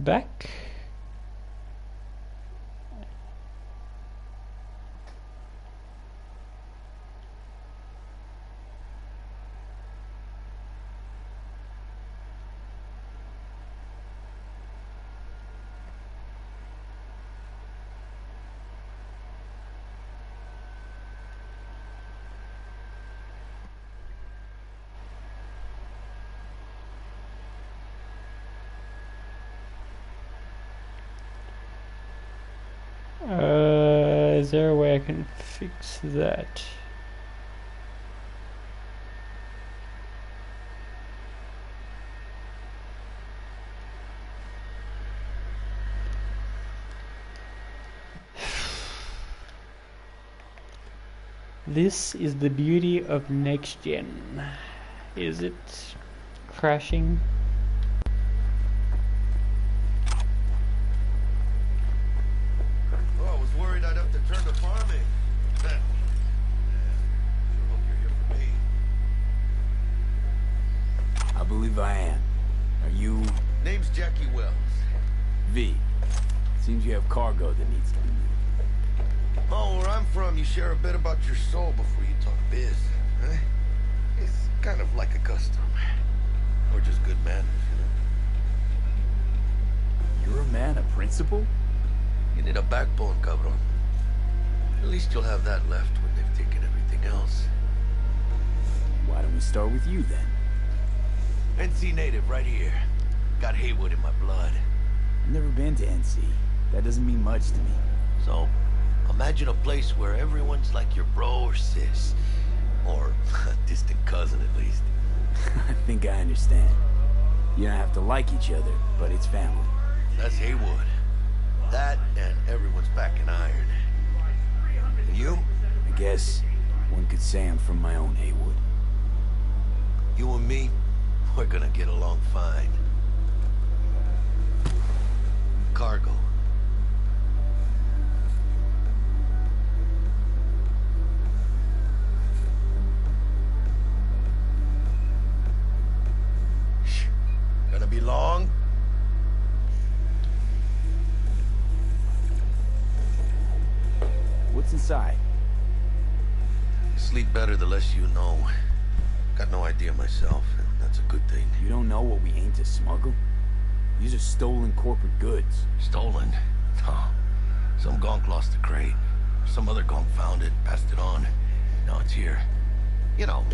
back. Is there a way I can fix that? This is the beauty of next gen. Is it crashing? Oh, I was worried I'd have to turn to farming. Sure hope you're here for me. I believe I am. Are you... Name's Jackie Wells. V. Seems you have cargo that needs to be moved. Oh, where I'm from, you share a bit about your soul before you talk biz, huh? It's kind of like a custom. Or just good manners, you know? You're a man of principle? You need a backbone, cabron. At least you'll have that left when they've taken everything else. Why don't we start with you, then? NC native, right here. Got Haywood in my blood. I've never been to NC. That doesn't mean much to me. So, imagine a place where everyone's like your bro or sis. Or a distant cousin, at least. I think I understand. You don't have to like each other, but it's family. That's Haywood. That and everyone's back in iron. And you? I guess one could say I'm from my own Haywood. You and me, we're gonna get along fine. Cargo. Gonna be long? What's inside? You sleep better the less you know. Got no idea myself, and that's a good thing. You don't know what we aim to smuggle? These are stolen corporate goods. Stolen? No. Some gonk lost the crate. Some other gonk found it, passed it on. Now it's here. You know,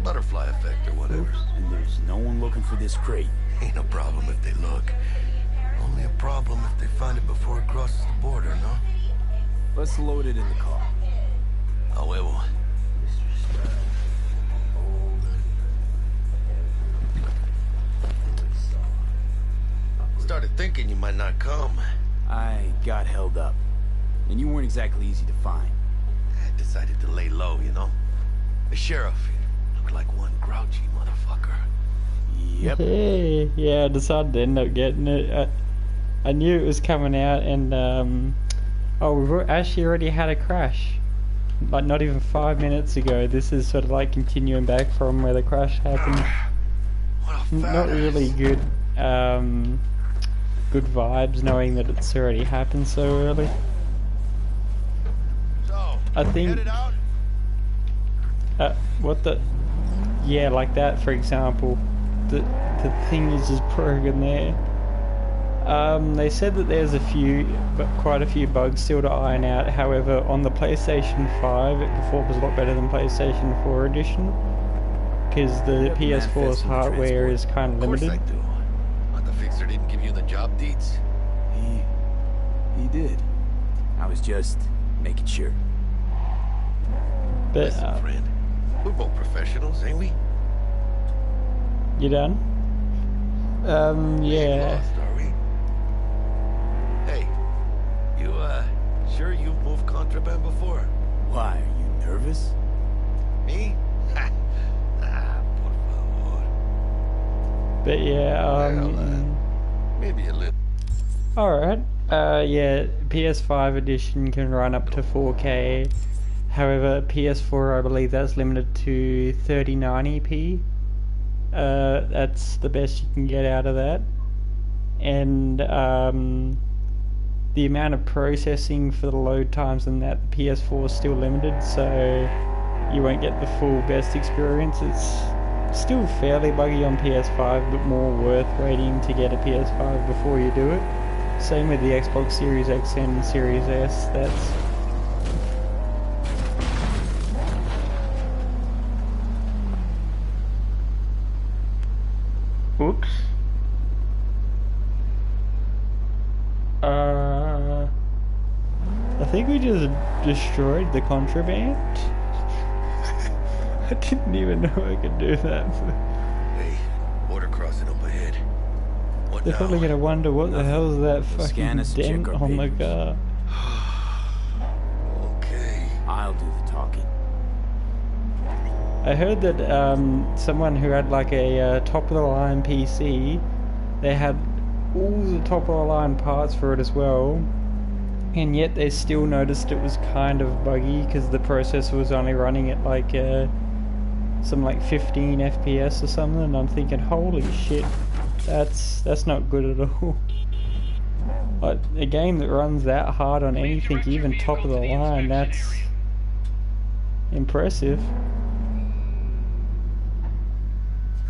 butterfly effect or whatever. And there's no one looking for this crate. Ain't no problem if they look. Only a problem if they find it before it crosses the border, no? Let's load it in the car. A huevo. Started thinking you might not come. I got held up. And you weren't exactly easy to find. I decided to lay low, you know? The sheriff looked like one grouchy motherfucker. Yep. Hey, yeah, I decided to end up getting it. I knew it was coming out, and oh, we've actually already had a crash. Like not even 5 minutes ago. This is sort of like continuing back from where the crash happened. What a Not really good. Good vibes, knowing that it's already happened so early. So, I think. headed out? What the? Yeah, like that, for example. The thing is just broken there. They said that there's quite a few bugs still to iron out. However, on the PlayStation 5, it performs a lot better than PlayStation 4 edition, because the PS4's hardware is kind of limited. Of course I do. But the fixer didn't give you the job deeds? He did. I was just making sure. But Listen, friend. We're both professionals, ain't we? you done? We ain't Yeah. lost, are we? Hey, you, sure you've moved contraband before? Why, are you nervous? Me? Ha! Por favor. But yeah. Well, maybe a little. Alright. Yeah, PS5 edition can run up to 4K. However, PS4, I believe that's limited to 3090p. That's the best you can get out of that. and the amount of processing for the load times and that the PS4 is still limited, so you won't get the full best experience. It's still fairly buggy on PS5, but more worth waiting to get a PS5 before you do it. Same with the Xbox Series X and Series S. That's oops. I think we just destroyed the contraband. I didn't even know I could do that. Hey, border crossing up ahead. What They're now? probably gonna wonder what the hell is that They'll scan fucking us to check dent our on the papers. car. Okay. I'll do the talking. I heard that someone who had like a top of the line PC, they had all the top of the line parts for it as well, and yet they still noticed it was kind of buggy because the processor was only running at like some like 15 FPS or something. And I'm thinking, holy shit, that's not good at all. Like a game that runs that hard on anything, even top of the line, that's impressive.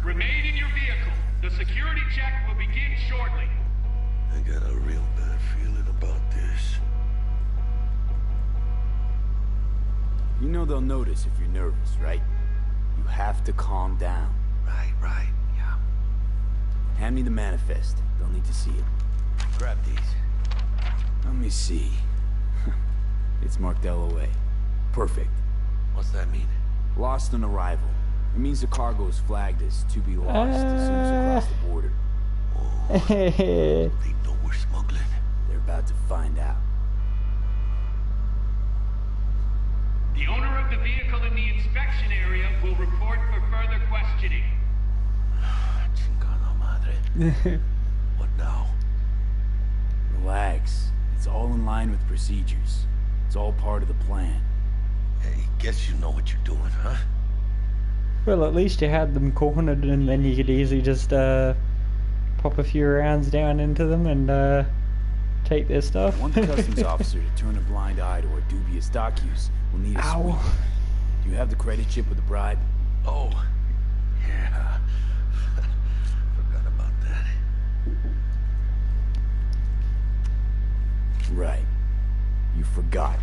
Remain in your vehicle. The security check will begin shortly. I got a real bad feeling about this. You know they'll notice if you're nervous, right? You have to calm down. Right, yeah. Hand me the manifest. They'll need to see it. Grab these. Let me see. It's marked LOA. Perfect. What's that mean? Lost on arrival. It means the cargo is flagged as to be lost as soon as it crossed the border. They know we're smuggling. They're about to find out. The owner of the vehicle in the inspection area will report for further questioning. Chingada madre. What now? Relax. It's all in line with procedures. It's all part of the plan. Hey, guess you know what you're doing, huh? Well, at least you had them cornered, and then you could easily just pop a few rounds down into them and take their stuff. Want the customs officer to turn a blind eye to our dubious dock use, we'll need a Ow. sweep. Do you have the credit chip with the bribe? Oh, yeah. Forgot about that. Right. You forgot.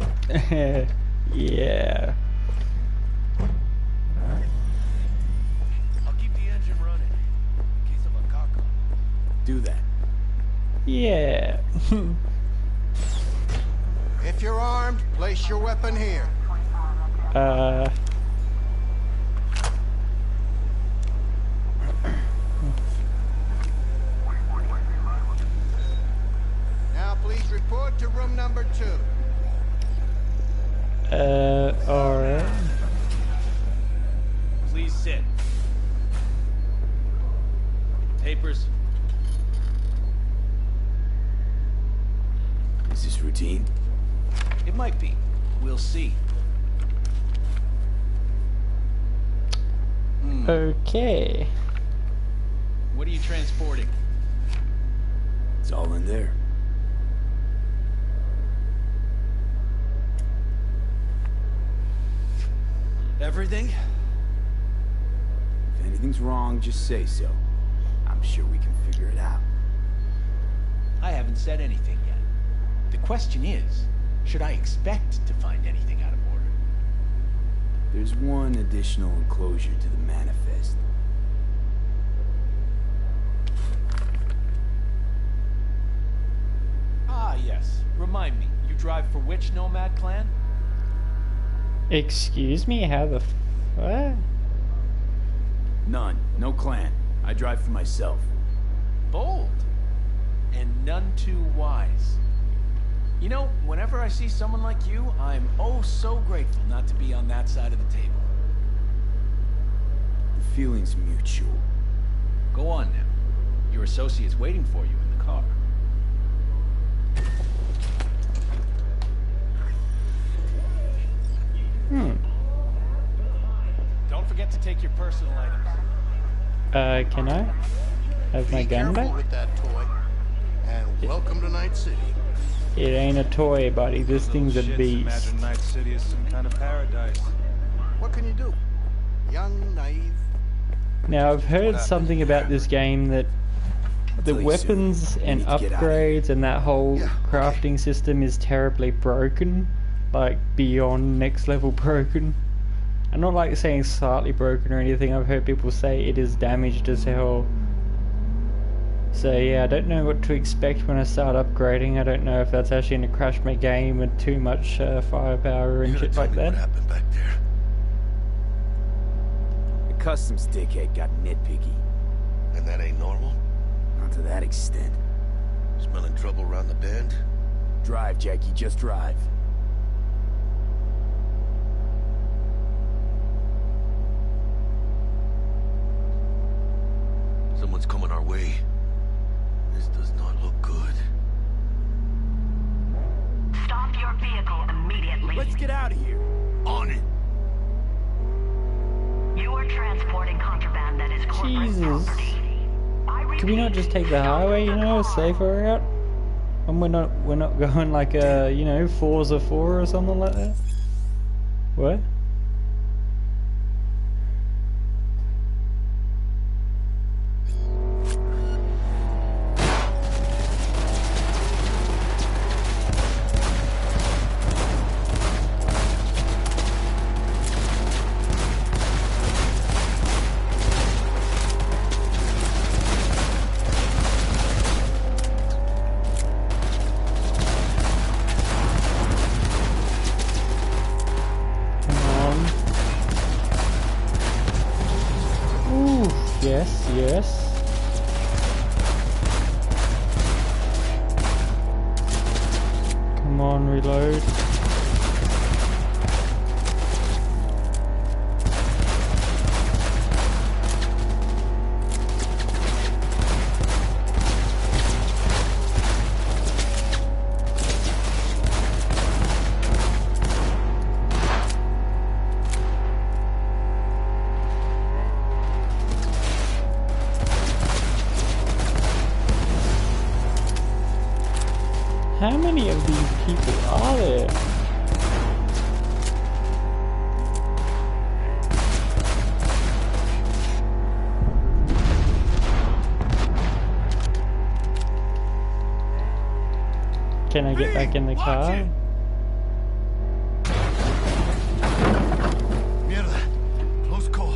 Yeah. I'll keep the engine running in case of a cock-up. Do that. Yeah. If you're armed, place your weapon here. Now please report to room number 2. Alright. Please sit. Papers. Is this routine? It might be. We'll see. Okay. What are you transporting? It's all in there. Everything? If anything's wrong, just say so. I'm sure we can figure it out. I haven't said anything yet. The question is, should I expect to find anything out of order? There's one additional enclosure to the manifest. Ah, yes. Remind me, you drive for which nomad clan? Excuse me, how the what? None. No clan. I drive for myself. Bold. And none too wise. You know, whenever I see someone like you, I'm oh so grateful not to be on that side of the table. The feeling's mutual. Go on now. Your associate's waiting for you in the car. Don't forget to take your personal items. Can I have my Be gun careful back? with that toy. Welcome to Night City. It ain't a toy, buddy. This thing's a beast. Imagine Night City is some kind of paradise. What can you do? Young, naive. Now, I've heard something about this game that the tell you weapons soon. and We need to get out of upgrades and that whole Yeah, okay. crafting system is terribly broken. Like, beyond next level broken. I'm not like saying slightly broken or anything. I've heard people say it is damaged as hell. So yeah, I don't know what to expect when I start upgrading. I don't know if that's actually going to crash my game with too much firepower and You shit gotta tell like me what that. happened back there. The customs dickhead got nitpicky. And that ain't normal? Not to that extent. Smelling trouble around the bend? Drive, Jackie, just drive. Someone's coming our way. This does not look good. Stop your vehicle immediately. Let's get out of here. On it! You are transporting contraband that is corporate Jesus. property. Can we not just take the highway, you know, a safer route? And we're not going like a, you know, Forza 4 or something like that? What? Yes, yes. Come on, reload. How many of these people are there? Can I get back in the car? Mierda. Close call.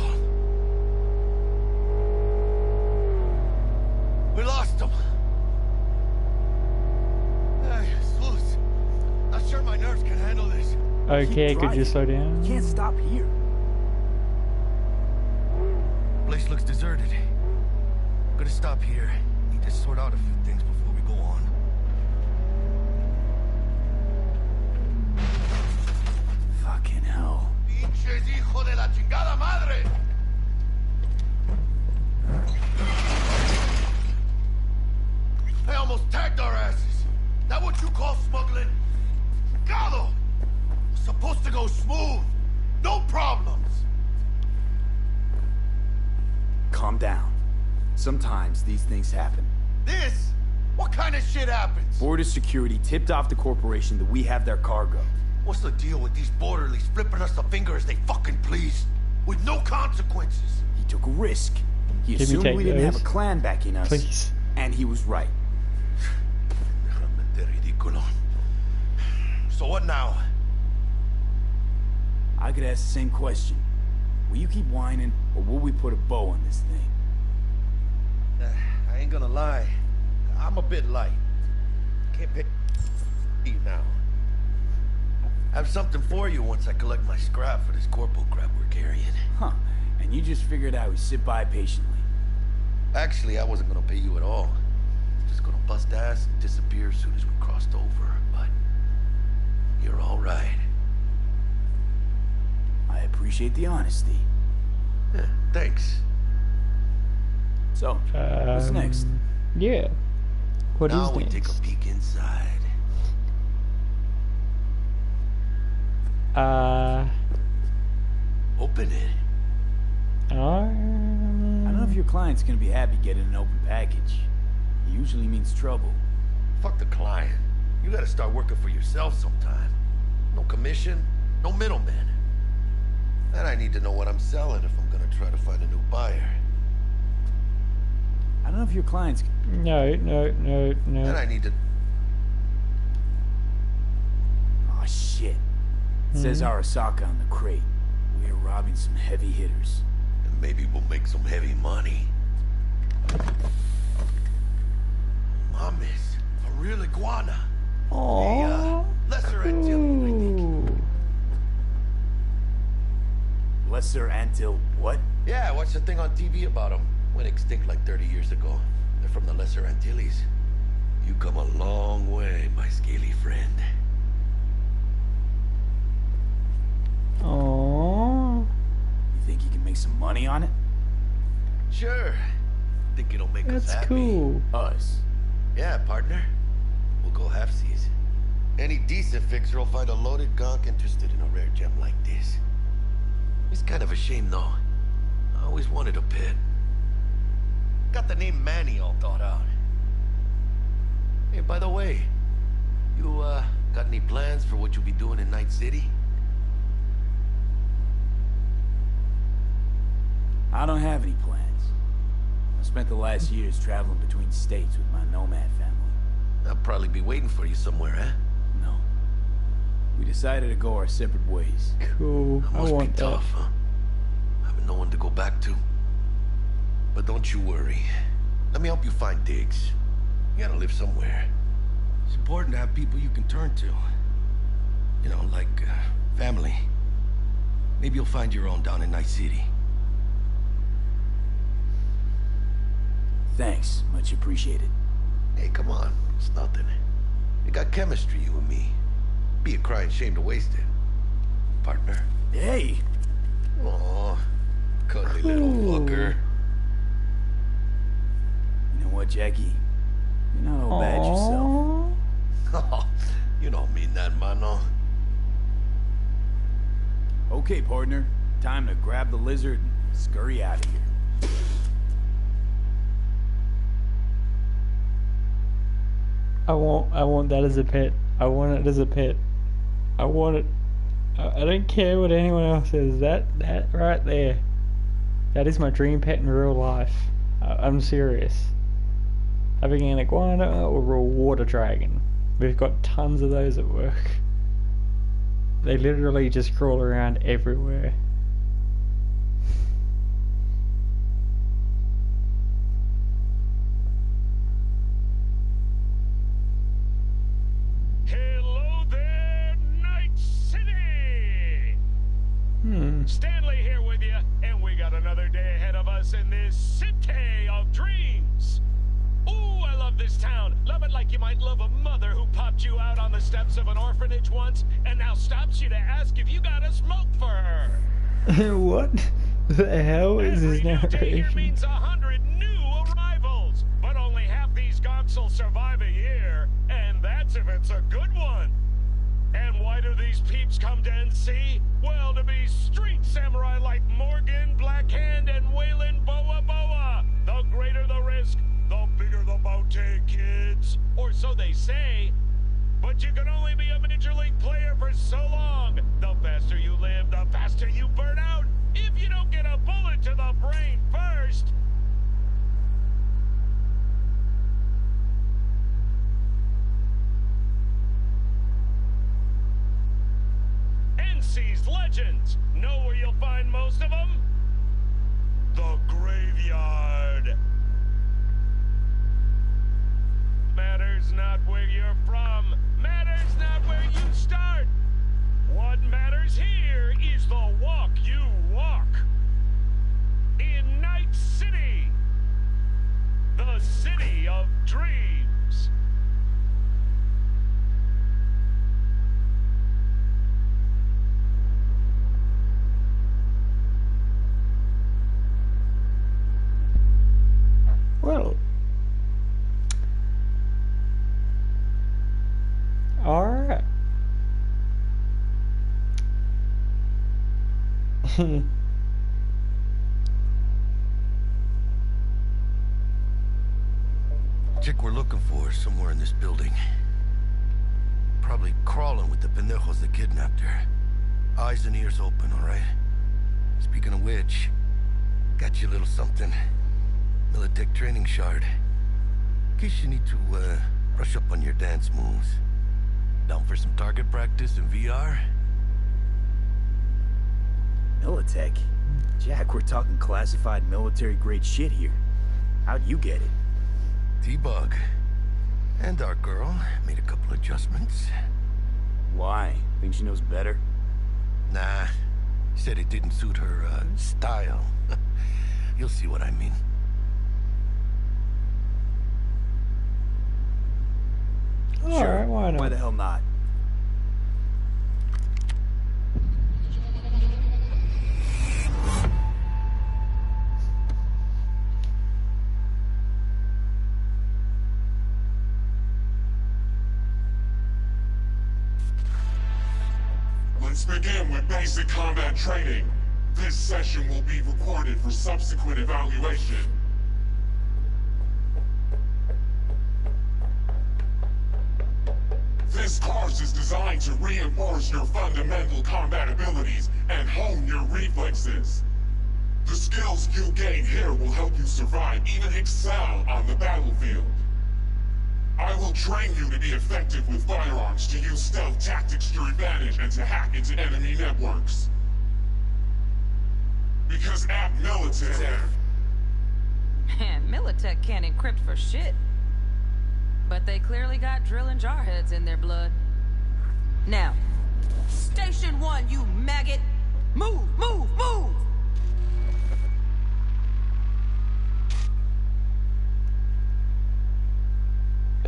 We lost him. Hey, Jesus. Not sure my nerves can handle this. Okay, Keep could you driving. slow down? Can't stop here. Place looks deserted. Gonna stop here. Need to sort out a few things before we go on. Fucking hell. Pinches hijo de la chingada madre! They almost tagged our asses. That what you call smuggling? Gallo! Supposed to go smooth. No problems. Calm down. Sometimes these things happen. This? What kind of shit happens? Border security tipped off the corporation that we have their cargo. What's the deal with these borderlies flipping us the finger as they fucking please? With no consequences. He took a risk. He Can we assumed take we didn't have a those? clan backing us. Please. And he was right. Realmente ridículo. So what now? I could ask the same question. Will you keep whining, or will we put a bow on this thing? I ain't gonna lie. I'm a bit light. Can't pay you now. I have something for you once I collect my scrap for this corporal crap we're carrying. Huh. And you just figured I would sit by patiently. Actually, I wasn't gonna pay you at all. Just gonna bust ass and disappear as soon as we crossed over. But you're all right. I appreciate the honesty. Yeah, thanks. So, what's next? Yeah. What is Now we next? take a peek inside. Open it. I don't know if your client's gonna be happy getting an open package. It usually means trouble. You gotta start working for yourself sometime. No commission, no middleman. And I need to know what I'm selling if I'm gonna try to find a new buyer. I don't know if your clients... No. And I need to... Oh, shit. It says Arasaka on the crate. We are robbing some heavy hitters. And maybe we'll make some heavy money. Mames, a real iguana. Aww. Lesser Antillean, I think. Lesser Antil what? Yeah, I watched a thing on TV about them. Went extinct like 30 years ago. They're from the Lesser Antilles. You come a long way, my scaly friend. Aww. You think you can make some money on it? Sure. Think it'll make us That's happy. cool. Us. Yeah, partner. We'll go halfsies. Any decent fixer will find a loaded gonk interested in a rare gem like this. It's kind of a shame, though. I always wanted a pet. Got the name Manny all thought out. Hey, by the way, you, got any plans for what you'll be doing in Night City? I don't have any plans. I spent the last years traveling between states with my nomad family. I'll probably be waiting for you somewhere, huh? No. We decided to go our separate ways. Cool. That I must be want that. tough, huh? Having no one to go back to. But don't you worry. Let me help you find digs. You gotta live somewhere. It's important to have people you can turn to. You know, like, family. Maybe you'll find your own down in Night City. Thanks. Much appreciated. Hey, come on. It's nothing. We got chemistry, you and me. Be a crying shame to waste it. Partner. Hey! Aw, cuddly little fucker. You know what, Jackie? You're not all bad yourself. Aww. You don't mean that, mano. Okay, partner. Time to grab the lizard and scurry out of here. I want that as a pet. I want it as a pet. I want it. I don't care what anyone else says. That right there. That is my dream pet in real life. I'm serious. Having an iguana or a water dragon. We've got tons of those at work. They literally just crawl around everywhere. Hello there, Night City! Stanley here with you, and we got another day ahead of us in this city of dreams. Ooh, I love this town. Love it like you might love a mother who popped you out on the steps of an orphanage once and now stops you to ask if you got a smoke for her. What the hell is this Every new day here narration? means 100 new arrivals, but only half these gonks will survive a year, and that's if it's a good one. And why do these peeps come to NC? Well, to be street samurai like Morgan, Blackhand, and Waylon Boa Boa. The greater the risk, the bigger the bounty, kids. Or so they say. But you can only be a Major League player for so long. The faster you live, the faster you burn out. If you don't get a bullet to the brain first. NC's legends. Know where you'll find most of them? The graveyard. Matters not where you're from. Matters not where you start. What matters here is the walk you walk. In Night City. The city of dreams. Well. Alright. Chick we're looking for is somewhere in this building. pendejos that kidnapped her. Eyes and ears open, alright? Speaking of which, got you a little something. Militech training shard. In case you need to, brush up on your dance moves. Down for some target practice in VR? Militech? Jack, we're talking classified military-grade shit here. How'd you get it? T-Bug. And our girl made a couple adjustments. Why? Think she knows better? Nah. Said it didn't suit her, style. You'll see what I mean. Alright, why not? Why the hell not? Let's begin with basic combat training. This session will be recorded for subsequent evaluation. This course is designed to reinforce your fundamental combat abilities and hone your reflexes. The skills you gain here will help you survive, even excel on the battlefield. I will train you to be effective with firearms, to use stealth tactics to your advantage, and to hack into enemy networks. Because at Militech... Man, Militech can't encrypt for shit. But they clearly got drill and jarheads in their blood. Now, Station 1, you maggot! Move, move, move!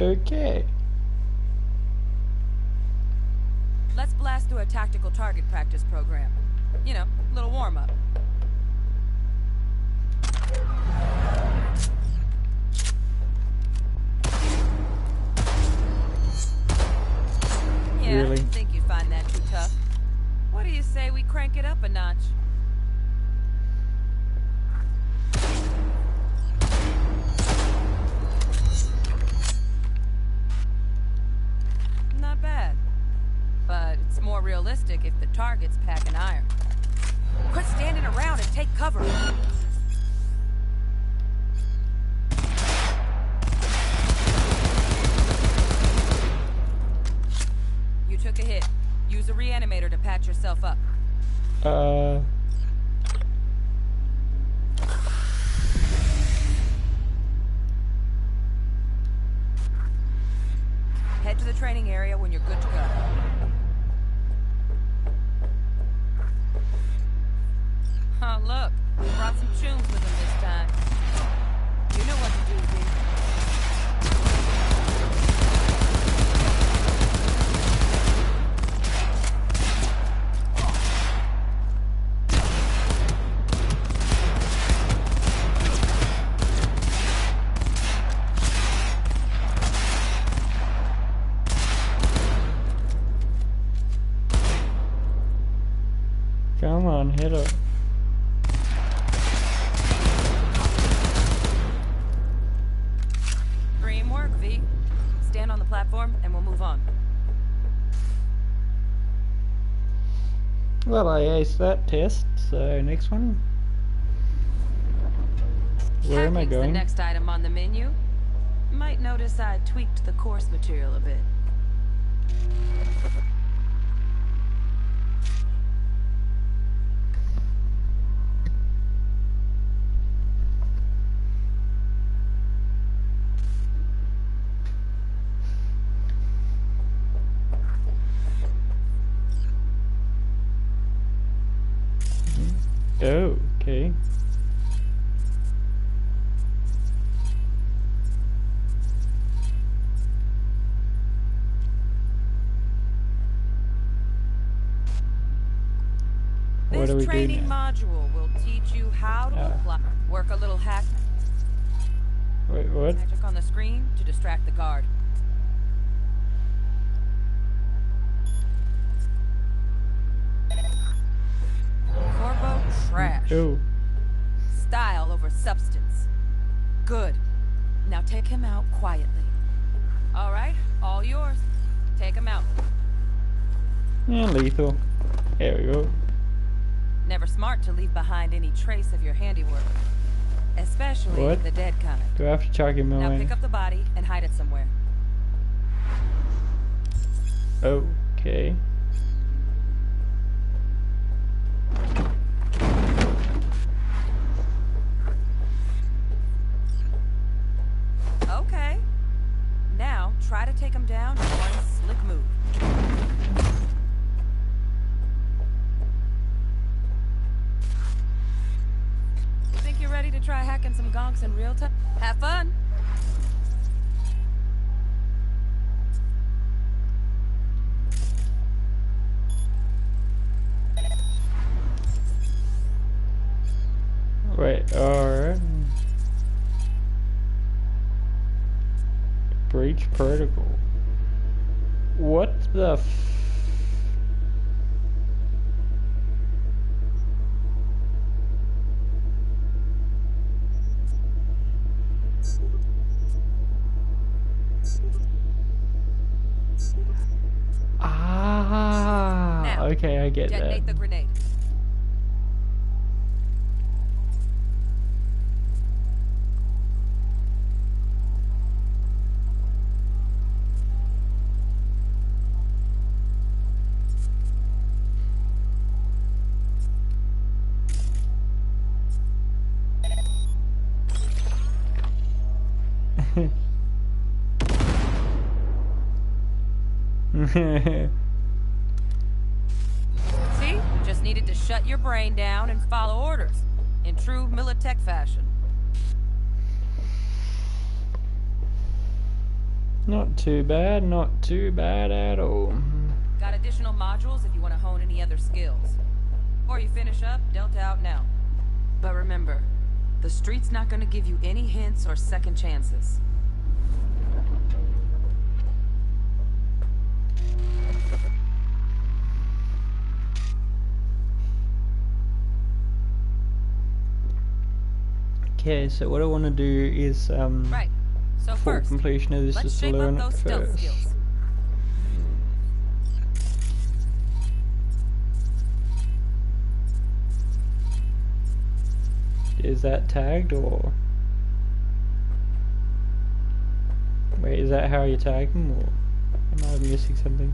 Okay. Let's blast through a tactical target practice program. You know, a little warm-up. Yeah, Really? I didn't think you'd find that too tough. What do you say we crank it up a notch? Not bad. But it's more realistic if the target's packing iron. Quit standing around and take cover. You took a hit. Use a reanimator to patch yourself up. Head to the training area when you're good to go. Oh, look. We brought some tunes with them this time. You know what to do, V. Come on, hit her. Dream work, V. Stand on the platform and we'll move on. Well, I aced that test, so next one. Where am I Hacking's the going? next item on the menu. Might notice I tweaked the course material a bit. Oh, okay. What do we This do training now? module will teach you how to apply. Work a little hack Wait, what? magic on the screen to distract the guard. Corpo trash. Oh, Style over substance. Good. Now take him out quietly. All right, all yours. Take him out. Yeah, lethal. There we go. Never smart to leave behind any trace of your handiwork. Especially What? the dead kind. Do I have to chuck him Now away? pick up the body and hide it somewhere. Okay. Okay. Now try to take him down in one slick move. Think you're ready to try hacking some gonks in real time? Have fun! Wait, alright. Breach protocol. What the f... Ah, Now, okay, I get that. detonate the grenade. See? You just needed to shut your brain down and follow orders. In true Militech fashion. Not too bad at all. Got additional modules if you want to hone any other skills. Before you finish up, Delta out now. But remember, the street's not gonna give you any hints or second chances. Okay, so what I want to do is Right. So full first, completion of this let's is to shape learn up it those stealth first. skills. Is that tagged or? Wait, is that how you tag them or am I missing something?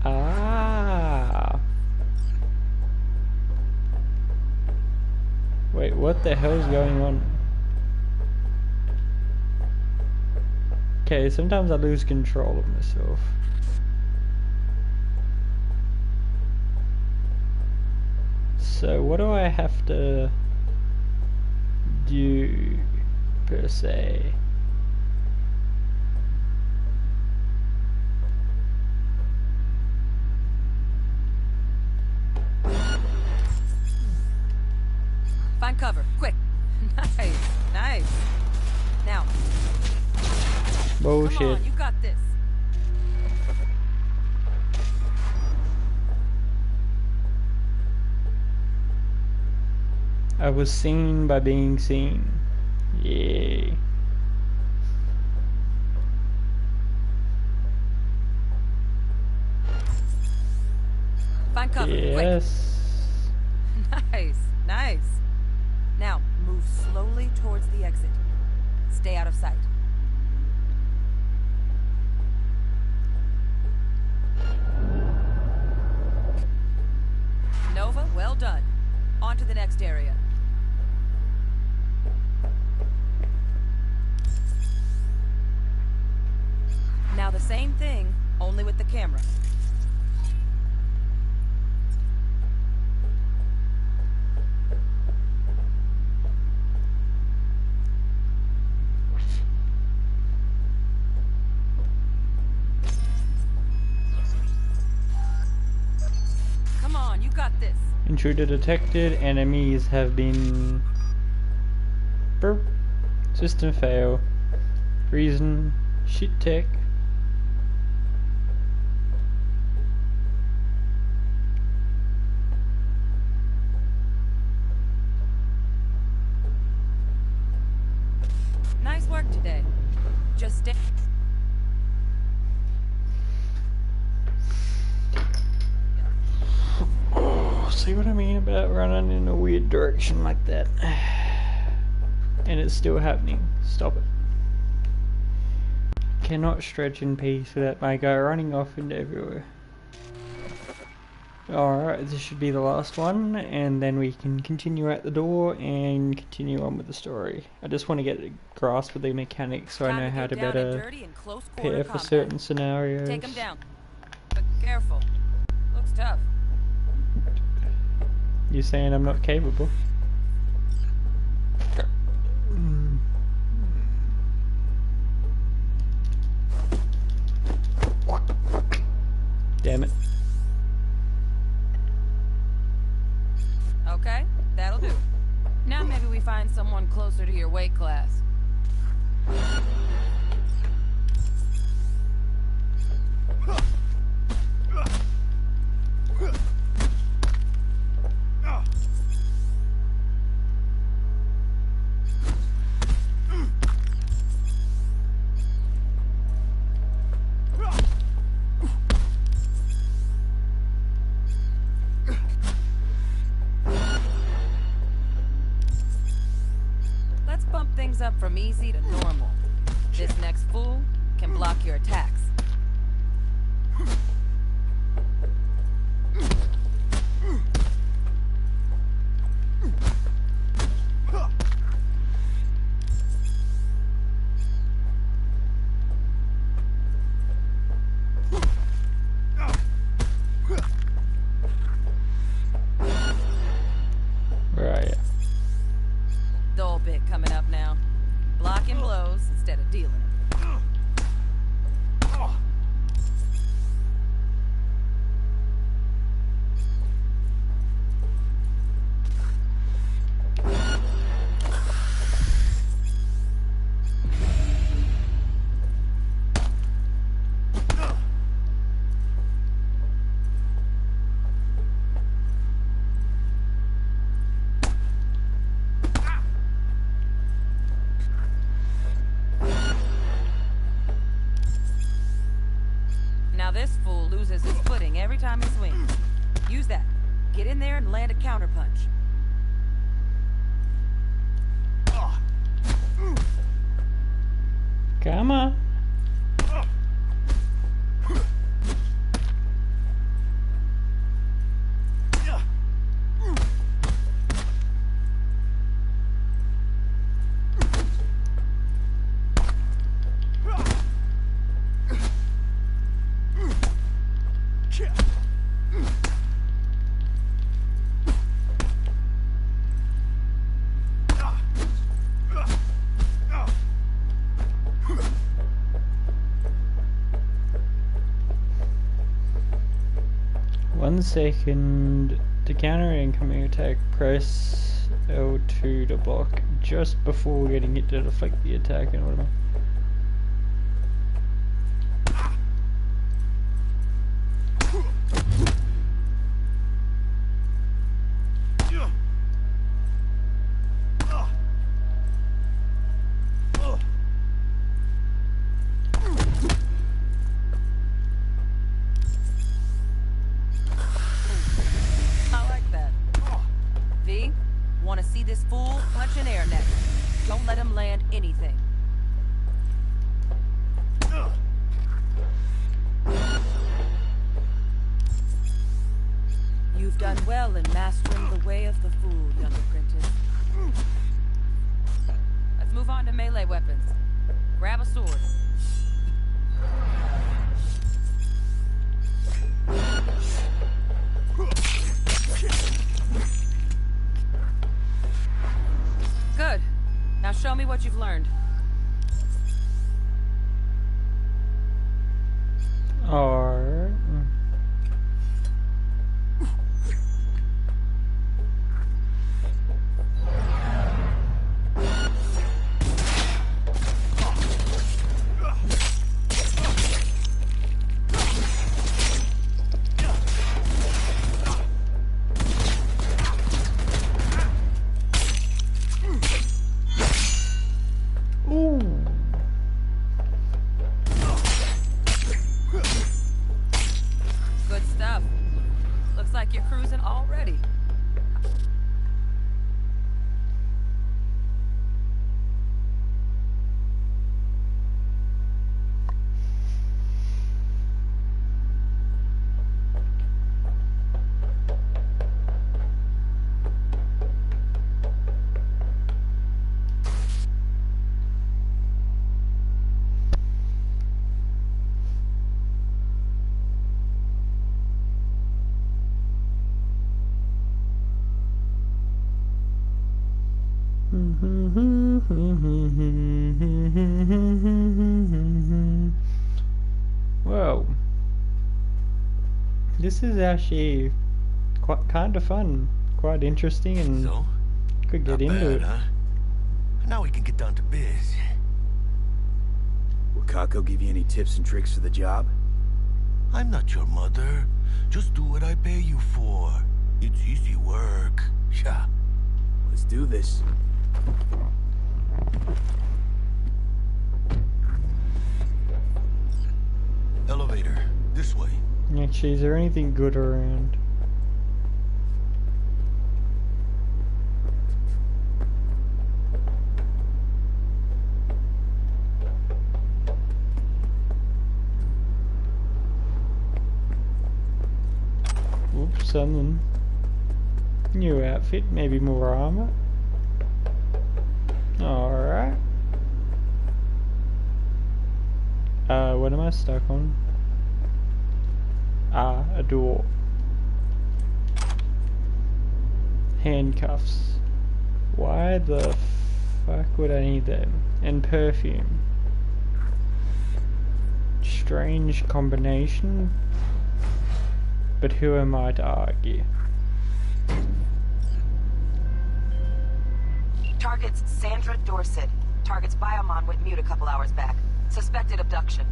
Ah. Wait, what the hell's going on? Okay, sometimes I lose control of myself. So what do I have to do per se? Find cover, quick. Nice, nice. Now, Bullshit. come on, you got this. I was seen by being seen. Yay. Find cover, quick. Yes. Nice, nice. Now, move slowly towards the exit. Stay out of sight. Nova, well done. On to the next area. Now the same thing, only with the camera. Come on, you got this. Intruder detected. Enemies have been... Burp. System fail. Reason. Shit tech. stay. See what I mean about running in a weird direction like that? And it's still happening. Stop it. Cannot stretch in peace without my guy running off into everywhere. Alright, this should be the last one, and then we can continue out the door and continue on with the story. I just want to get a grasp of the mechanics so I know how to better prepare for certain scenarios. Take him down, but careful. Looks tough. You're saying I'm not capable? Damn it. Okay, that'll do. Now maybe we find someone closer to your weight class. Up from easy to normal. This next fool can block your attacks. Right. Dull bit coming up now. Blocking blows instead of dealing. This fool loses his footing every time he swings. Use that. Get in there and land a counterpunch. Come on. Second, to counter an incoming attack, press L2 to block just before getting it to deflect the attack and whatever. Show me what you've learned. Alright. already. Well, this is actually quite kind of fun, quite interesting, and So? could get Not into bad, it. huh? Now we can get down to biz. Will Kako give you any tips and tricks for the job? I'm not your mother. Just do what I pay you for. It's easy work. Yeah. Let's do this. Elevator. This way. Actually, is there anything good around? Oops, something. New outfit, maybe more armor. Alright. What am I stuck on? Ah, a door. Handcuffs. Why the fuck would I need them? And perfume. Strange combination. But who am I to argue? Target's Sandra Dorset. Target's biomon went mute a couple hours back. Suspected abduction.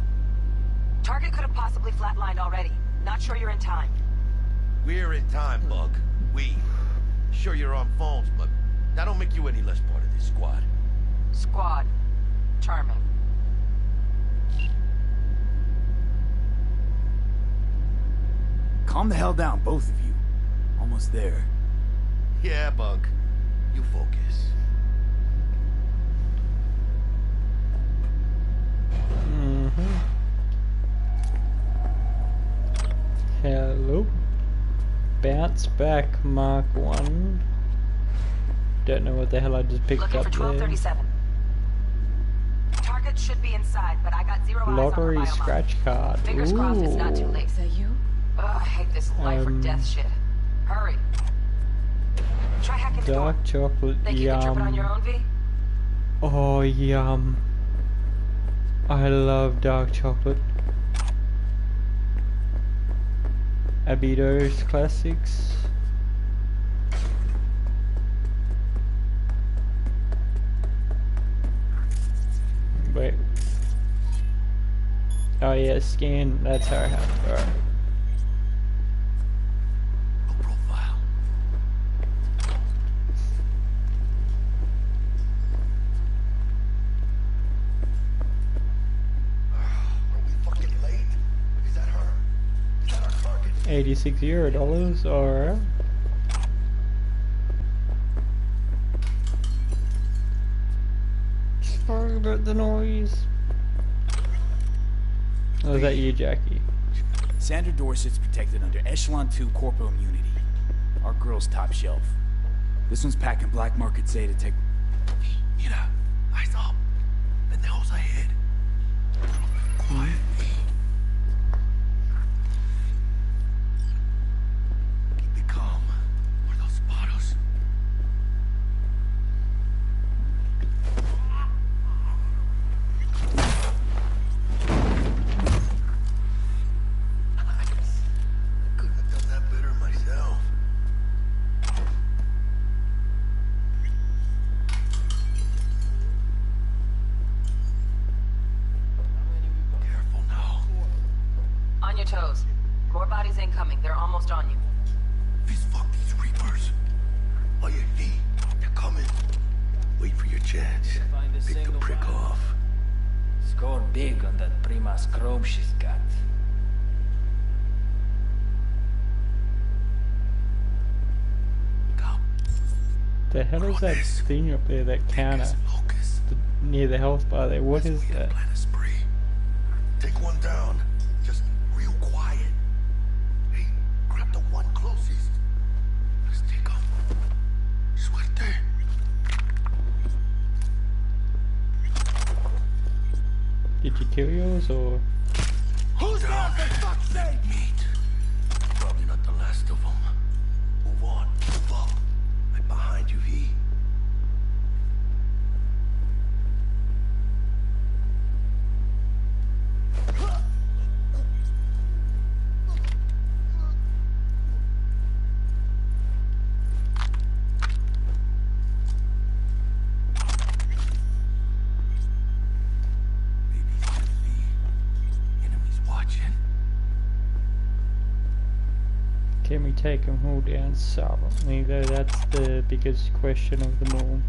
Target could have possibly flatlined already. Not sure you're in time. We're in time, Bug. We. Sure you're on phones, but that don't make you any less part of this squad. Squad. Charming. Calm the hell down, both of you. Almost there. Yeah, Bug. You focus. Hello. Bounce back, Mark 1. Don't know what the hell I just picked Looking up for there. 1237. Target should be inside, but I got 0 eyes on the Lottery biomon. scratch card. Fingers crossed it's not too Ooh. late. Is that you? Ugh, I hate this life or death shit. Hurry. Try hacking the door. Dark chocolate, Think you can trip it on your yum. own, V? Oh, yum. I love dark chocolate. Abido's classics. Wait. Oh yeah, scan. That's how I have to. Alright. No profile. Are we fucking late? Is that her? Is that our target? $86. Alright. Sorry about the noise. Oh, is that you, Jackie? Sandra Dorset's protected under Echelon 2 corporal immunity. Our girl's top shelf. This one's packing black market Zeta tech. Mira, eyes up. Pendejos ahead. Quiet. Keep it calm. Or they'll spot us. Nice. I couldn't have done that better myself. Careful now. On your toes. More bodies incoming. They're almost on you. Fist fuck these reapers. On your feet. They're coming. Wait for your chance. Pick the prick off. Score big on that Prima scrobe she's got. The hell is that thing up there, that counter? Near the health bar there, what is that? Take one down. Just real quiet. Hey, grab the one closest. Let's take him. Suerte. Did you kill yours or? Who's there for fuck's sake? Meat. Probably not the last of them. Move on. Move up. Right behind you, V. Can we take them all down silently though? That's the biggest question of them all.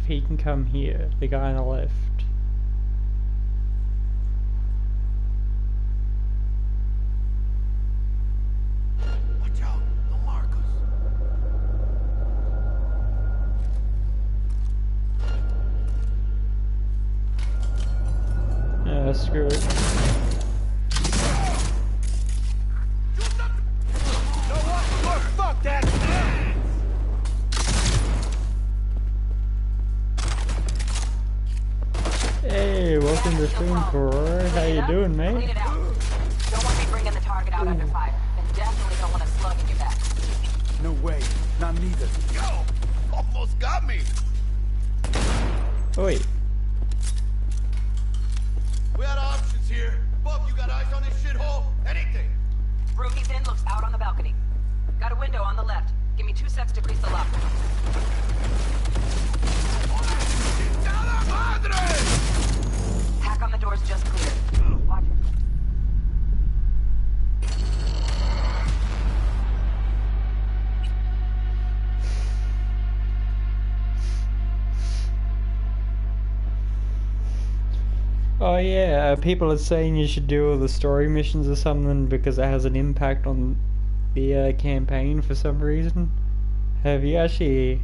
He can come here, the guy on the left. Watch out, they'll mark us. Yeah, screw it. Fuck that! Hey, welcome to stream, Galore. How you doing, mate? Clean it out. Don't want me bringing the target out under fire. And definitely don't want a slug in your back. No way. Not neither. Yo! Almost got me! Oh, wait. We had options here. Bob, you got eyes on this shithole? Anything? Room he's in looks out on the balcony. Got a window on the left. Give me 2 secs to grease the lock. Hack on the door's just cleared. Watch it. Oh yeah, people are saying you should do all the story missions or something because it has an impact on the campaign for some reason. Have you actually...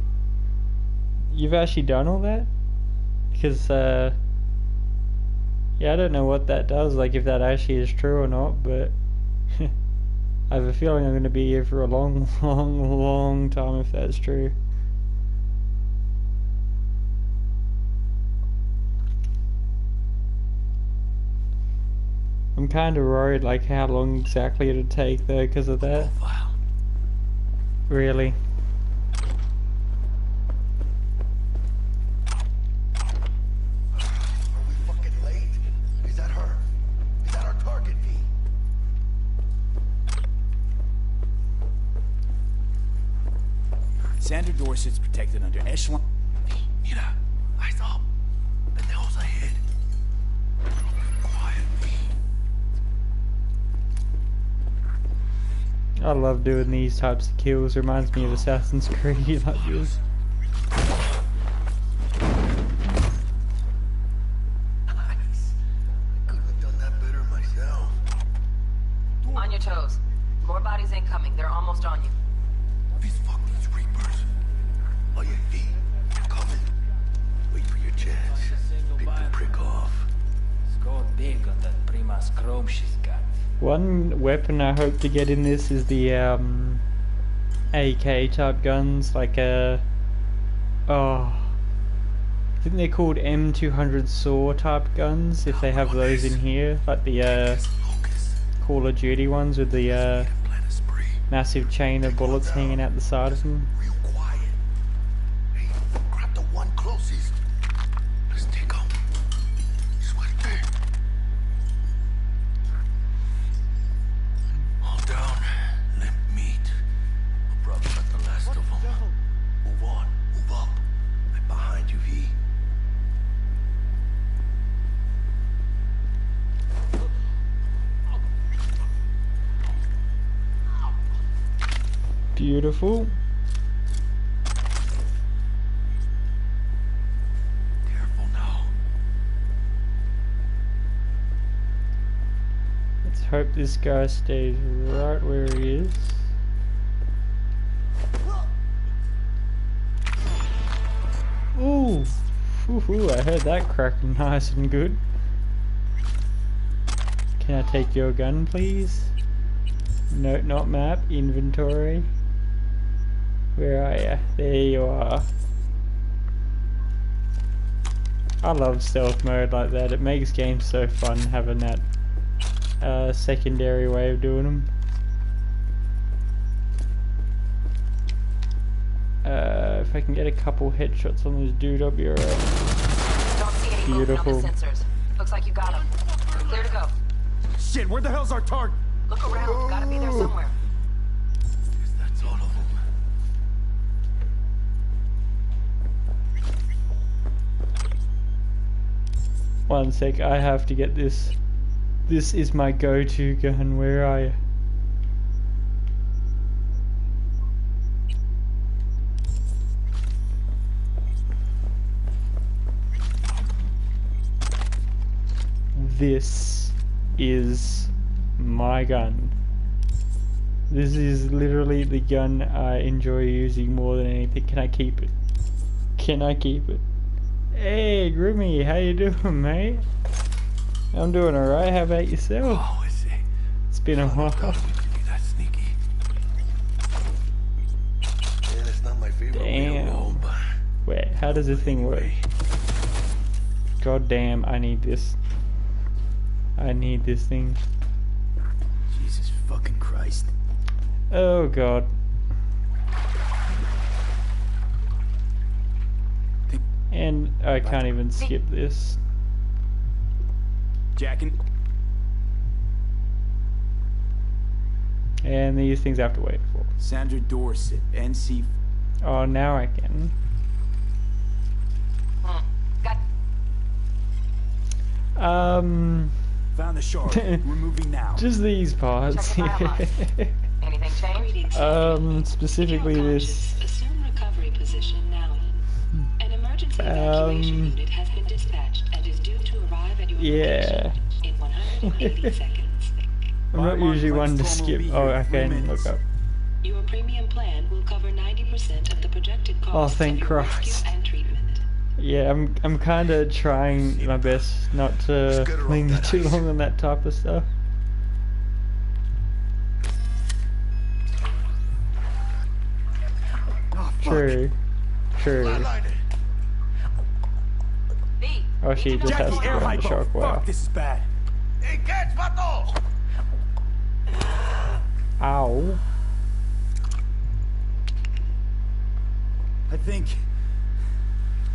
You've actually done all that? Because, yeah, I don't know what that does, like if that actually is true or not, but I have a feeling I'm going to be here for a long, long time if that's true. I'm kind of worried, like, how long exactly it'll take, though, because of that. Really. Are we fucking late? Is that her? Is that our target, V? Sandra Dorset's protected under Echelon. Mira, eyes up. Pendejos ahead. Quiet, V. I love doing these types of kills. Reminds me of Assassin's Creed, like this. Nice. I couldn't have done that better myself. On your toes. More bodies incoming. They're almost on you. These fucking reapers. Oh yeah, V, they're coming. Wait for your chance. Pick the prick off. Score big on that Prima's chrome she's got. One weapon I hope to get in this is the AK type guns, like I think they're called M200 SAW type guns, if they have those in here, like the Call of Duty ones with the massive chain of bullets hanging out the side of them. Real quiet. Hey, grab the one closest. Beautiful. Careful now. Let's hope this guy stays right where he is. Ooh. Ooh, I heard that crack nice and good. Can I take your gun, please? No, not map. Inventory. Where are ya? There you are. I love stealth mode like that. It makes games so fun having that secondary way of doing them. If I can get a couple headshots on this dude, I'll be alright. Don't see any Beautiful. movement on the sensors. Looks like you got him. Clear to go. Shit, where the hell's our target? Look around. Gotta be there somewhere. Guess that's all of them. One sec, I have to get this. This is my go-to gun. Where are you? This is my gun. This is literally the gun I enjoy using more than anything. Can I keep it? Can I keep it? Hey, Grimmy, how you doing, mate? I'm doing alright. How about yourself? Oh, I see. It's been a while. We can be that sneaky. Yeah, that's not my favorite way to roll, but Wait, how does this thing work? God damn, I need this. I need this thing. Jesus fucking Christ. Oh god. And I can't even skip this. Jacking. And these things I have to wait for. Sandra Dorset, NC. Oh, now I can. Got Found the shard. We're moving now. Just these parts. anything changed? Specifically this. Assume recovery position now. An emergency evacuation unit has been dispatched and is due to arrive at your Yeah. location in 180 seconds. I'm not usually one to skip. Oh, I can look up. Your premium plan will cover 90% of the projected costs Oh, thank of your Christ. rescue and treatment. Yeah, I'm kind of trying my best not to linger too long on that type of stuff. Oh, True. True. Oh, she just has to go on the shock. Wow. Fuck, this is bad. Hey, catch, vato! Ow. I think.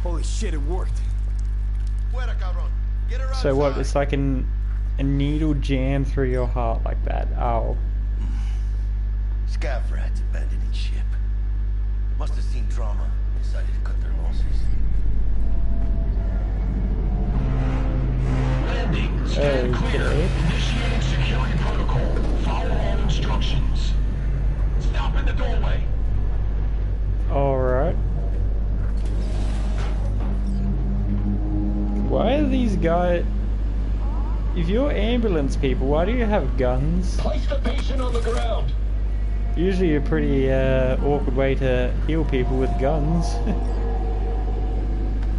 Holy shit, it worked. Fuera, cabrón. Get her So what? outside. It's like a needle jam through your heart like that. Ow. Scav rats abandoning ship. Must have seen trauma. Decided to cut their losses. Landing. Stand clear. Initiating security protocol. Follow all instructions. Stop in the doorway. Alright. Why are these guys... If you're ambulance people, why do you have guns? Place the patient on the ground. Usually a pretty awkward way to heal people with guns.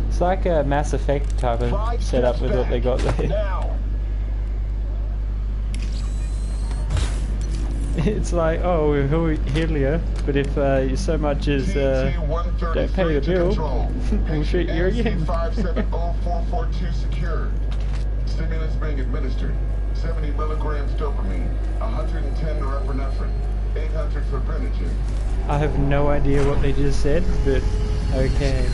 It's like a Mass Effect type of setup with what they got there. Now. It's like, oh, we'll heal you, but if you so much as don't pay the bill, we'll shoot you again. 570442 secured. Stimulants being administered. 70 milligrams dopamine, 110 norepinephrine, 800 fibrinogen. I have no idea what they just said, but okay.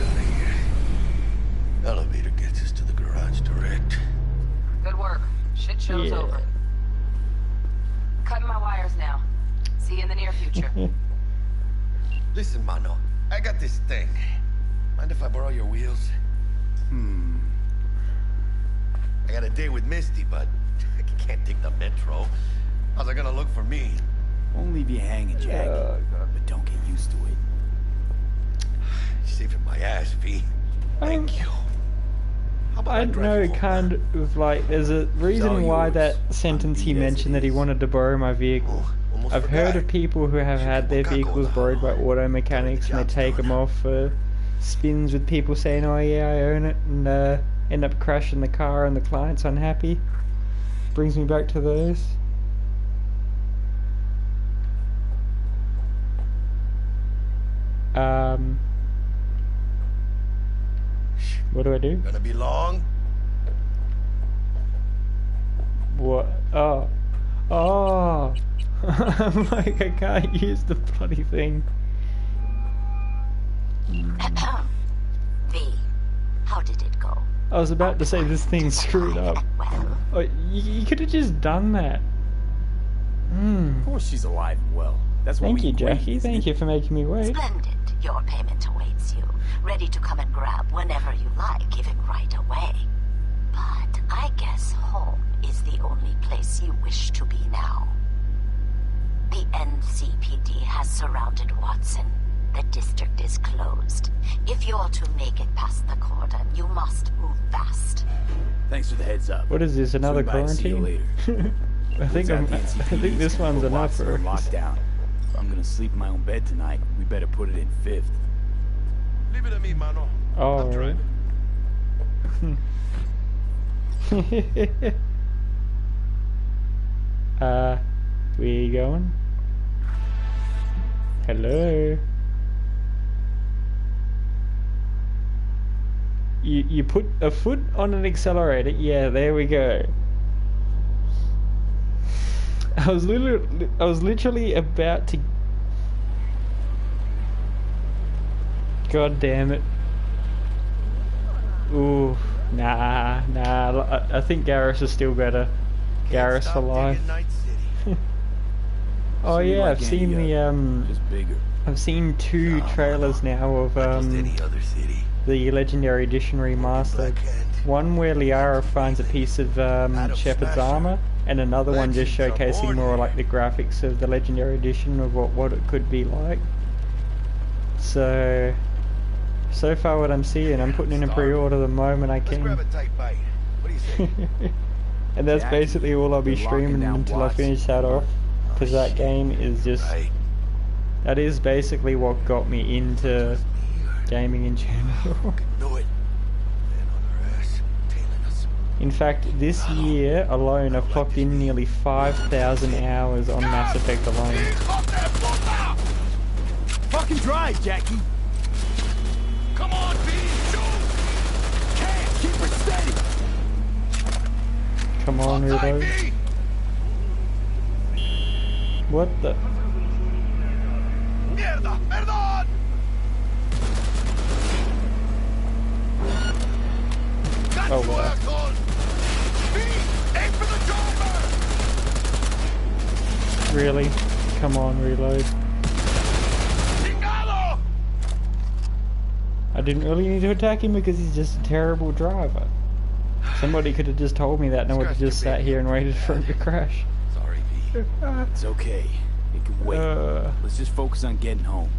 Elevator gets us to the garage direct. Good work. Shit show's over. Cutting my wires now. See you in the near future. Listen, mano. I got this thing. Mind if I borrow your wheels? I got a date with Misty, but I can't take the metro. How's I gonna look for me? Won't leave you hanging, Jack. But don't get used to it. Saving my ass, V. Thank you. How about I know, kind of like, there's a reason why that sentence he mentioned that he wanted to borrow my vehicle. I've heard of people who have had their vehicles borrowed by auto mechanics and they take them off for spins with people saying, oh yeah, I own it, and end up crashing the car and the client's unhappy. Brings me back to those. What do I do? Gonna be long? What? Oh. Oh! I'm like, I can't use the bloody thing. V, how did it go? I was about to say this thing's screwed up. Oh, you could have just done that. Of course she's alive and well. That's why Thank you, Jackie. Thank you for making me wait. Splendid. Your payment awaits you. Ready to come and grab whenever you like, even right away. But I guess home is the only place you wish to be now. The NCPD has surrounded Watson. The district is closed. If you're to make it past the cordon, you must move fast. Thanks for the heads up. What is this, another quarantine? I think this one's enough for lockdown. If I'm gonna sleep in my own bed tonight, we better put it in 5th. Leave it to me, mano. Oh, right. We going? Hello? You put a foot on an accelerator. Yeah, there we go. I was literally about to. God damn it. Ooh, nah. I think Garrus is still better. Garrus for life. Oh yeah, I've seen the just bigger. I've seen 2 trailers now of the Legendary Edition remastered. One where Liara finds a piece of Shepard's armor, and another one just showcasing more like the graphics of the Legendary Edition of what it could be like. So far what I'm seeing, I'm putting in a pre-order the moment I can. And that's basically all I'll be streaming until I finish that off, because that game is just... That is basically what got me into gaming in general. In fact, this year alone, I've clocked in nearly 5,000 hours on Mass Effect alone. Fucking drive, Jackie! Come on, B! Shoot! Can't! Keep her steady! Come on, reload. What the... Mierda! Perdón! Oh wow. Aim for the driver! Really? Come on, reload. I didn't really need to attack him because he's just a terrible driver. Somebody could have just told me that and I would have just sat here and waited for him to crash. Sorry, V. It's okay. It can wait. Let's just focus on getting home.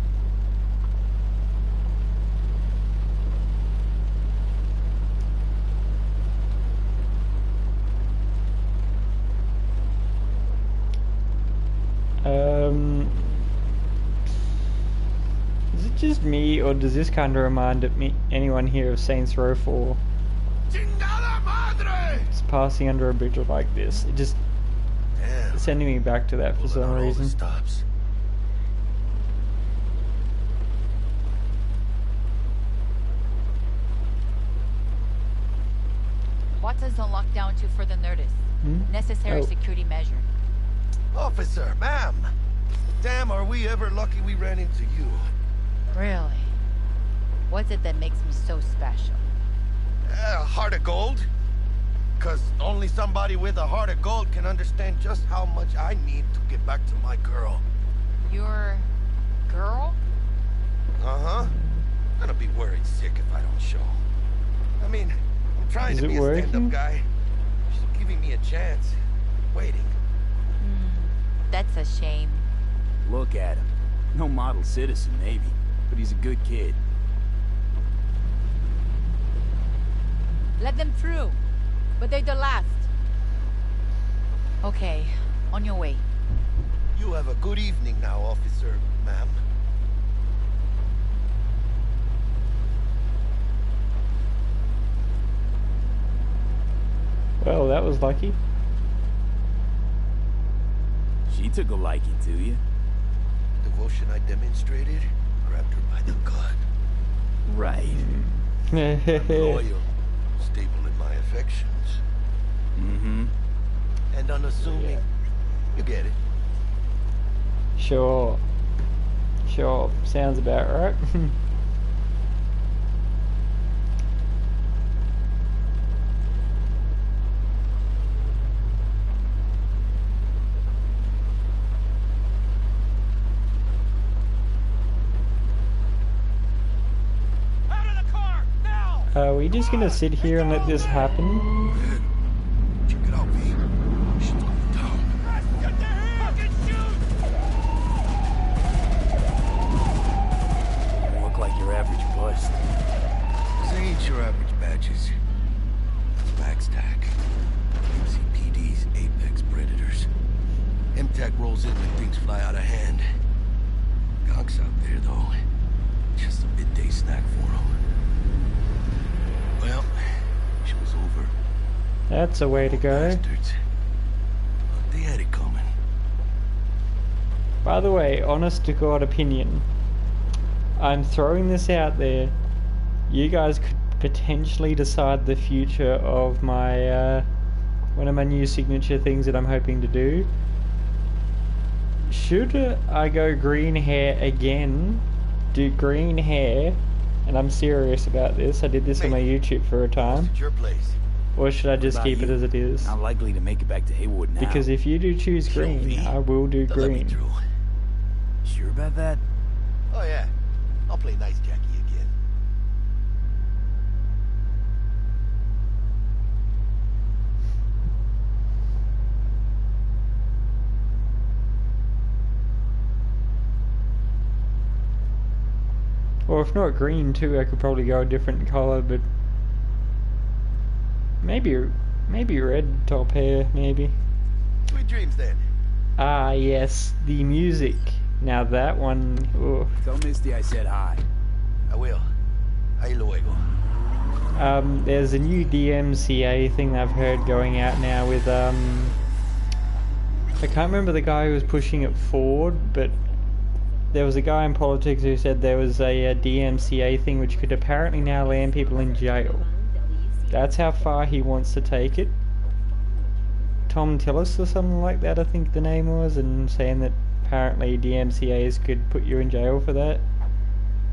Is it just me, or does this kind of remind anyone here of Saints Row 4? It's passing under a bridge like this. It just sending me back to that for some reason. Stops. Watson's on lockdown to further notice. Necessary security measure. Officer, ma'am. Damn, are we ever lucky we ran into you. Really? What's it that makes me so special? Heart of gold. Because only somebody with a heart of gold can understand just how much I need to get back to my girl. Your girl? Uh-huh. I'm gonna be worried sick if I don't show. I mean, I'm trying to be a stand-up guy. She's giving me a chance. Waiting. That's a shame. Look at him. No model citizen, maybe, but he's a good kid. Let them through. But they're the last. Okay, on your way. You have a good evening now, officer, ma'am. Well, that was lucky. She took a liking to you. Devotion I demonstrated grabbed her by the gut. Right. I'm loyal, stable in my affections. Mm-hmm. And unassuming. You get it. Sure. Sure. Sounds about right. Are we just gonna sit here and let this happen? Check it out, V. Shit's going down. Get the fucking shoot! You look like your average bust. This ain't your average badges. That's Backstack. MCPD's apex predators. MTAC rolls in when things fly out of hand. Gonks out there, though. Just a midday snack for them. Well, she was over. That's a way to go. Bastards. They had it coming. By the way, honest to God opinion, I'm throwing this out there. You guys could potentially decide the future of my one of my new signature things that I'm hoping to do. Should I go green hair again? Do green hair? And I'm serious about this. I did this on my YouTube for a time. Your place. Or should I just keep it as it is? Not likely to make it back to Haywood now. Because if you do choose green, I will do green. Sure about that? Oh yeah. I'll play nice Jackie again. Or if not green too, I could probably go a different colour, but maybe red top hair, maybe. Sweet dreams then. Ah yes, the music. Now that one. Oh. Tell Misty I said hi. I will. Ahí luego. There's a new DMCA thing that I've heard going out now with I can't remember the guy who was pushing it forward, but there was a guy in politics who said there was a DMCA thing which could apparently now land people in jail. That's how far he wants to take it. Tom Tillis or something like that, I think the name was, and saying that apparently DMCAs could put you in jail for that.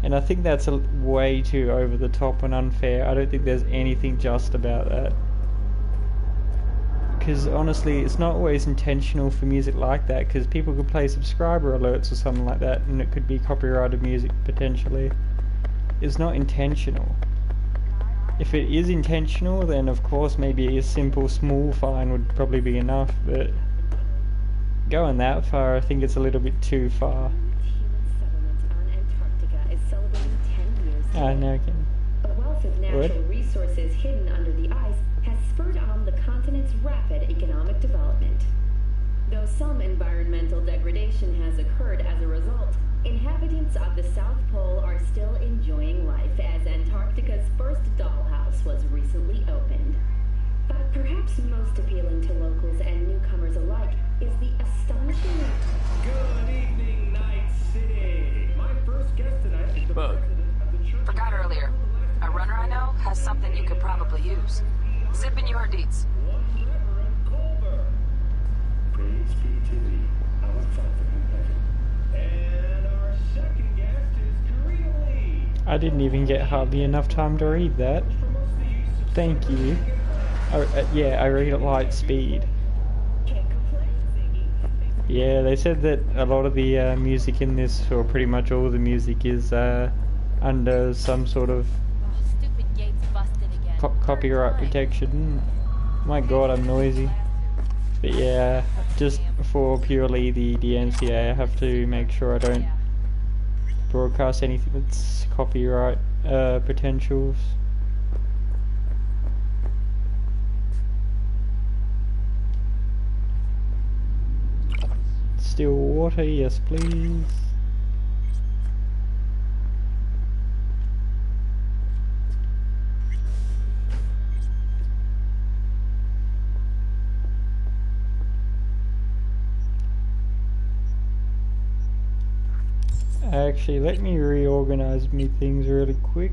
And I think that's way too over the top and unfair. I don't think there's anything just about that. Because honestly, it's not always intentional for music like that, because people could play subscriber alerts or something like that and it could be copyrighted music potentially. It's not intentional. If it is intentional, then of course maybe a simple small fine would probably be enough, but going that far, I think it's a little bit too far. No, again. A wealth of natural resources hidden under the ice has spurred on the continent's rapid economic development. Though some environmental degradation has occurred as a result, inhabitants of the South Pole are still enjoying life as Antarctica's first dollhouse was recently opened. But perhaps most appealing to locals and newcomers alike is the astonishing... Good evening, Night City. My first guest tonight is the president of the church... Forgot earlier. A runner I know has something you could probably use. Zip in your deets. Praise be to thee, our Father in heaven. And our second guest is Karina Lee. I didn't even get hardly enough time to read that. Thank you. Yeah, I read at light speed. Yeah, they said that a lot of the music in this, or pretty much all the music, is under some sort of copyright protection. My god, I'm noisy. But yeah, just for purely the DMCA, I have to make sure I don't broadcast anything that's copyright potentials. Still water, yes please. Actually, let me reorganize me things really quick.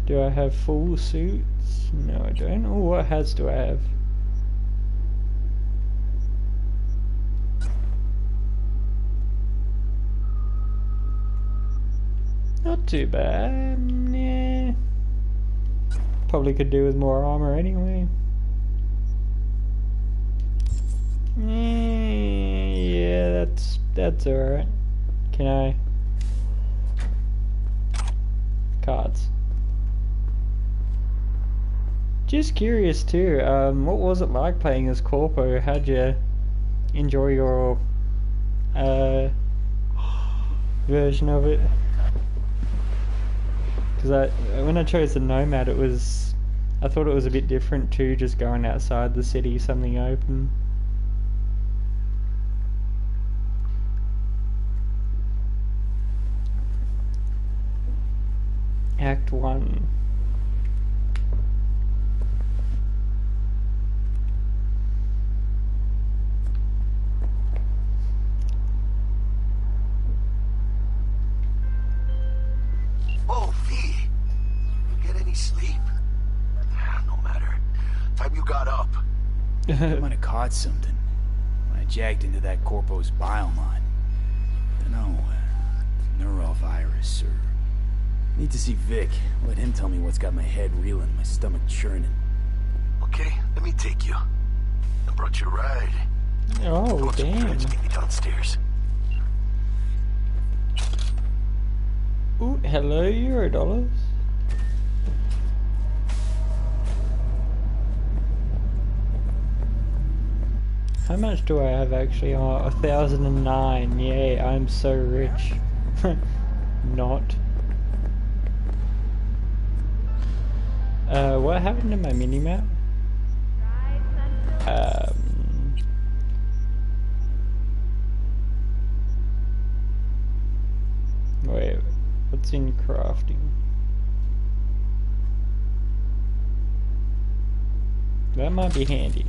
Do I have full suits? No, I don't. Oh, what hats do I have? Not too bad. Nah. Probably could do with more armor anyway. Yeah, that's alright. Can I? Cards. Just curious too, what was it like playing as Corpo? How'd you enjoy your version of it? Because when I chose the Nomad, I thought it was a bit different too, just going outside the city, something open. Act 1. Oh, V. You get any sleep? No matter. Time you got up. I might have caught something when I jacked into that Corpo's biomon. Dunno, neurovirus or... Need to see Vic. Let him tell me what's got my head reeling, my stomach churning. Okay, let me take you. I brought you a ride. Oh, damn. Meet me downstairs. Ooh, hello, $. How much do I have actually? Oh, 1,009. Yay, I'm so rich. Not. What happened to my minimap? Wait, what's in crafting? That might be handy.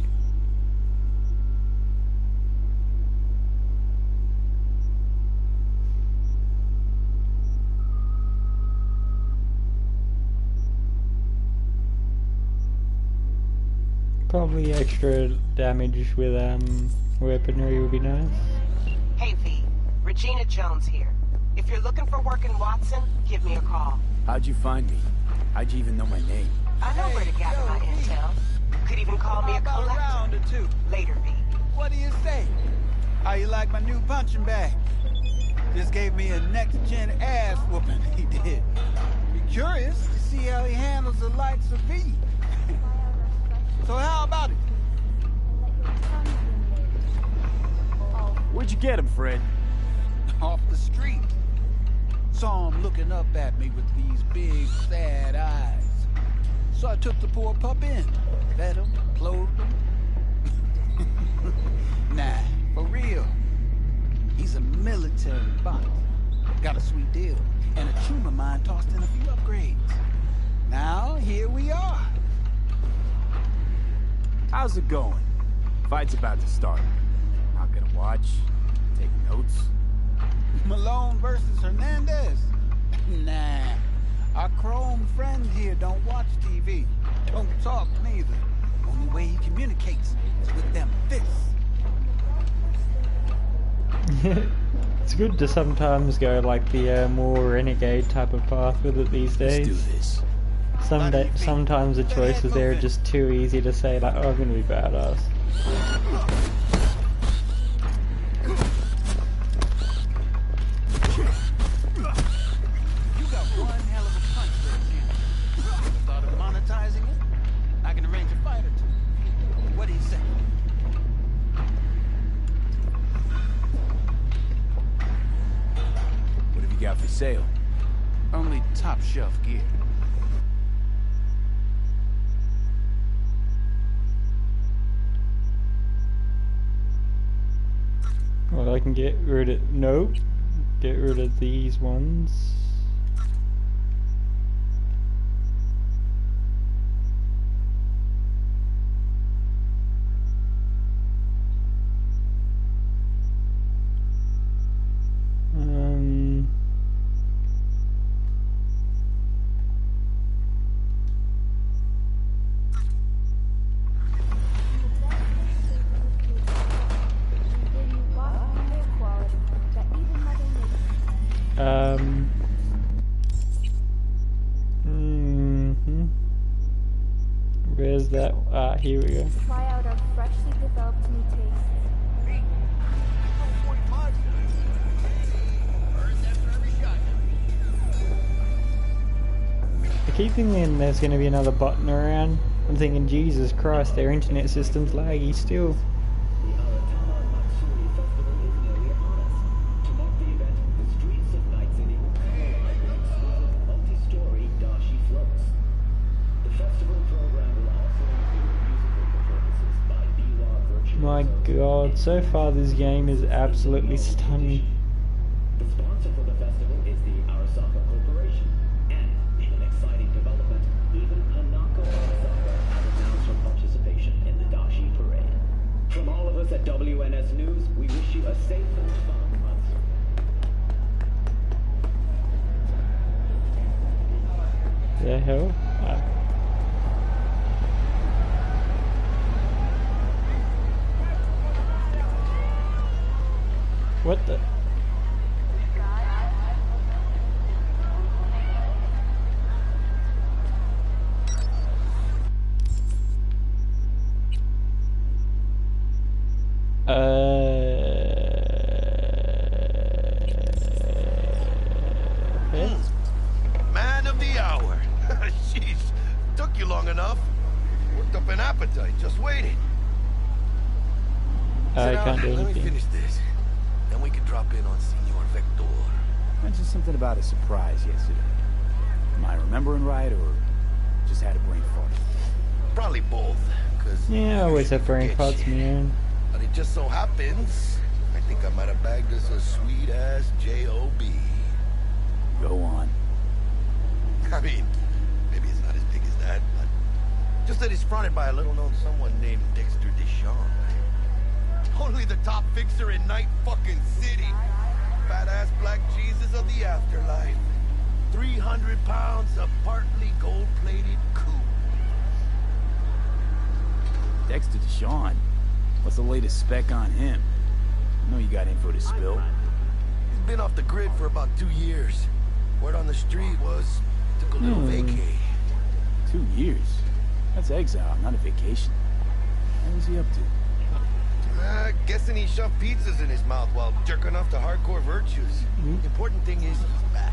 Probably extra damage with weaponry would be nice. Hey V, Regina Jones here. If you're looking for work in Watson, give me a call. How'd you find me? How'd you even know my name? I know where to gather my intel. Could even call me a collector. Round or two. Later, V. What do you say? How you like my new punching bag? Just gave me a next-gen ass whooping, he did. Be curious to see how he handles the likes of V. So how about it? Where'd you get him, Fred? Off the street. Saw him looking up at me with these big, sad eyes. So I took the poor pup in. Fed him, clothed him. Nah, for real. He's a military bot. Got a sweet deal. And a tumor mine tossed in a few upgrades. Now, here we are. How's it going? Fight's about to start. Not gonna watch, take notes. Malone versus Hernandez? Nah. Our chrome friend here don't watch TV. Don't talk neither. Only way he communicates is with them fists. It's good to sometimes go like the more renegade type of path with it these days. Let's do this. Sometimes the choices there are just too easy to say, like, oh, I'm gonna be badass. You got one hell of a punch sale. Only top shelf gear. Well, I can get rid of... Nope. Get rid of these ones. Where's that? Ah, here we go. Try out our freshly developed new tastes. I keep thinking there's going to be another button around. I'm thinking, Jesus Christ, their internet system's laggy still. My God, so far this game is absolutely stunning. The sponsor for the festival is the Arasaka Corporation, and in an exciting development, even Hanako Arasaka has announced her participation in the Dashi Parade. From all of us at WNS News, we wish you a safe and fun month. The hell? What the? Man of the hour. Jeez, took you long enough. Worked up an appetite, just waiting. I can't do Let me anything. finish this. Then we can drop in on Senor Vector. Mentioned something about a surprise yesterday. Am I remembering right, or just had a brain fart? Probably both, because... Yeah, I always have brain farts, man. But it just so happens, I think I might have bagged us a sweet-ass J.O.B. Go on. I mean, maybe it's not as big as that, but... Just that it's fronted by a little-known someone named Dexter Deshawn. Only the top fixer in Night fucking City. Fat-ass black Jesus of the afterlife. 300 pounds of partly gold-plated coupe. Dexter Deshawn. What's the latest spec on him? I know you got info to spill. He's been off the grid for about 2 years. Word on the street was he took a little vacay. 2 years? That's exile, not a vacation. What was he up to? Guessing he shoved pizzas in his mouth while jerking off to hardcore virtues. The important thing is he's back.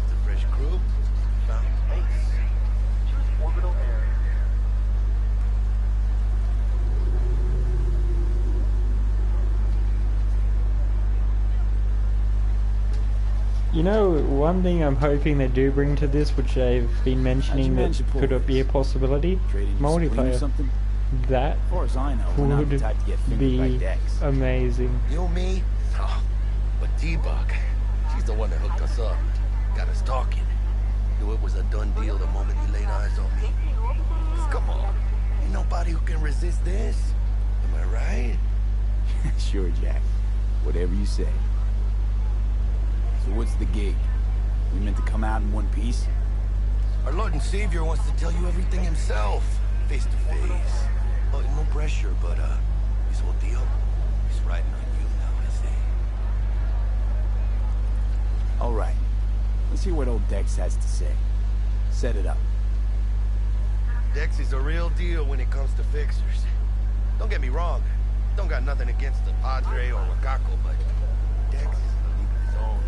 It's a fresh crew. Found space. Choose orbital area. You know, one thing I'm hoping they do bring to this, which they've been mentioning that could be a possibility, multiplayer. Something? That as far as I know, we're not the type to get fingered by be Dex. amazing. You, me? Oh, but T-Bug, she's the one that hooked us up. Got us talking. Knew it was a done deal the moment he laid eyes on me. 'Cause come on, ain't nobody who can resist this. Am I right? Sure, Jack. Whatever you say. So what's the gig? We meant to come out in one piece? Our Lord and Savior wants to tell you everything himself, face to face. Well, no pressure, but his whole deal is riding on you now, I say. All right. Let's hear what old Dex has to say. Set it up. Dex is a real deal when it comes to fixers. Don't get me wrong. Don't got nothing against the Padre or Wakako, but Dex is a league of his own.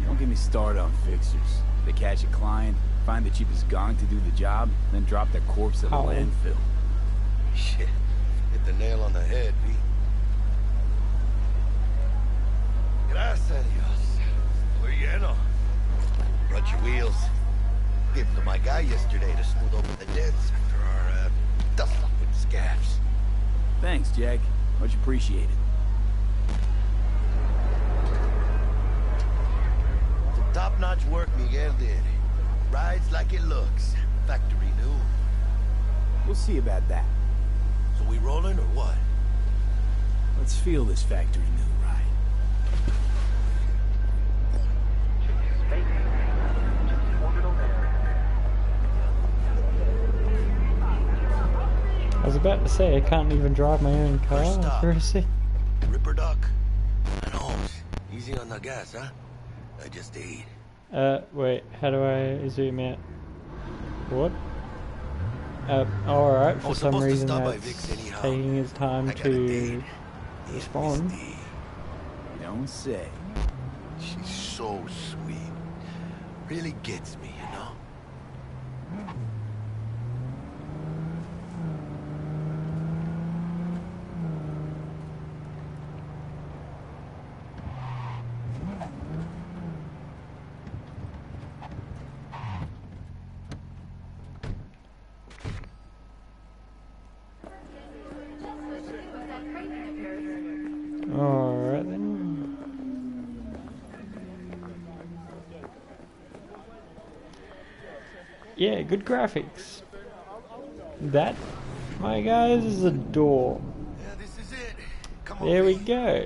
Don't get me started on fixers. They catch a client, find the cheapest gong to do the job, then drop their corpse at the landfill. Shit. Hit the nail on the head, V. Gracias a Dios. We're lleno. Brought your wheels. Gave them to my guy yesterday to smooth over the dents after our dust-up with scabs. Thanks, Jack. Much appreciated. Some top-notch work Miguel did. Rides like it looks. Factory new. We'll see about that. So we rolling or what? Let's feel this factory new ride. I was about to say I can't even drive my own car. Seriously. Ripper Duck. And Holmes. Easy on the gas, huh? I just ate. Wait, how do I zoom out? What? Alright, for some reason that's taking his time to respond. Don't say. She's so sweet. Really gets me, you know? Alright then. Yeah, good graphics. That, my guys, is a door. Yeah, this is it. Come There on, we Pete. go.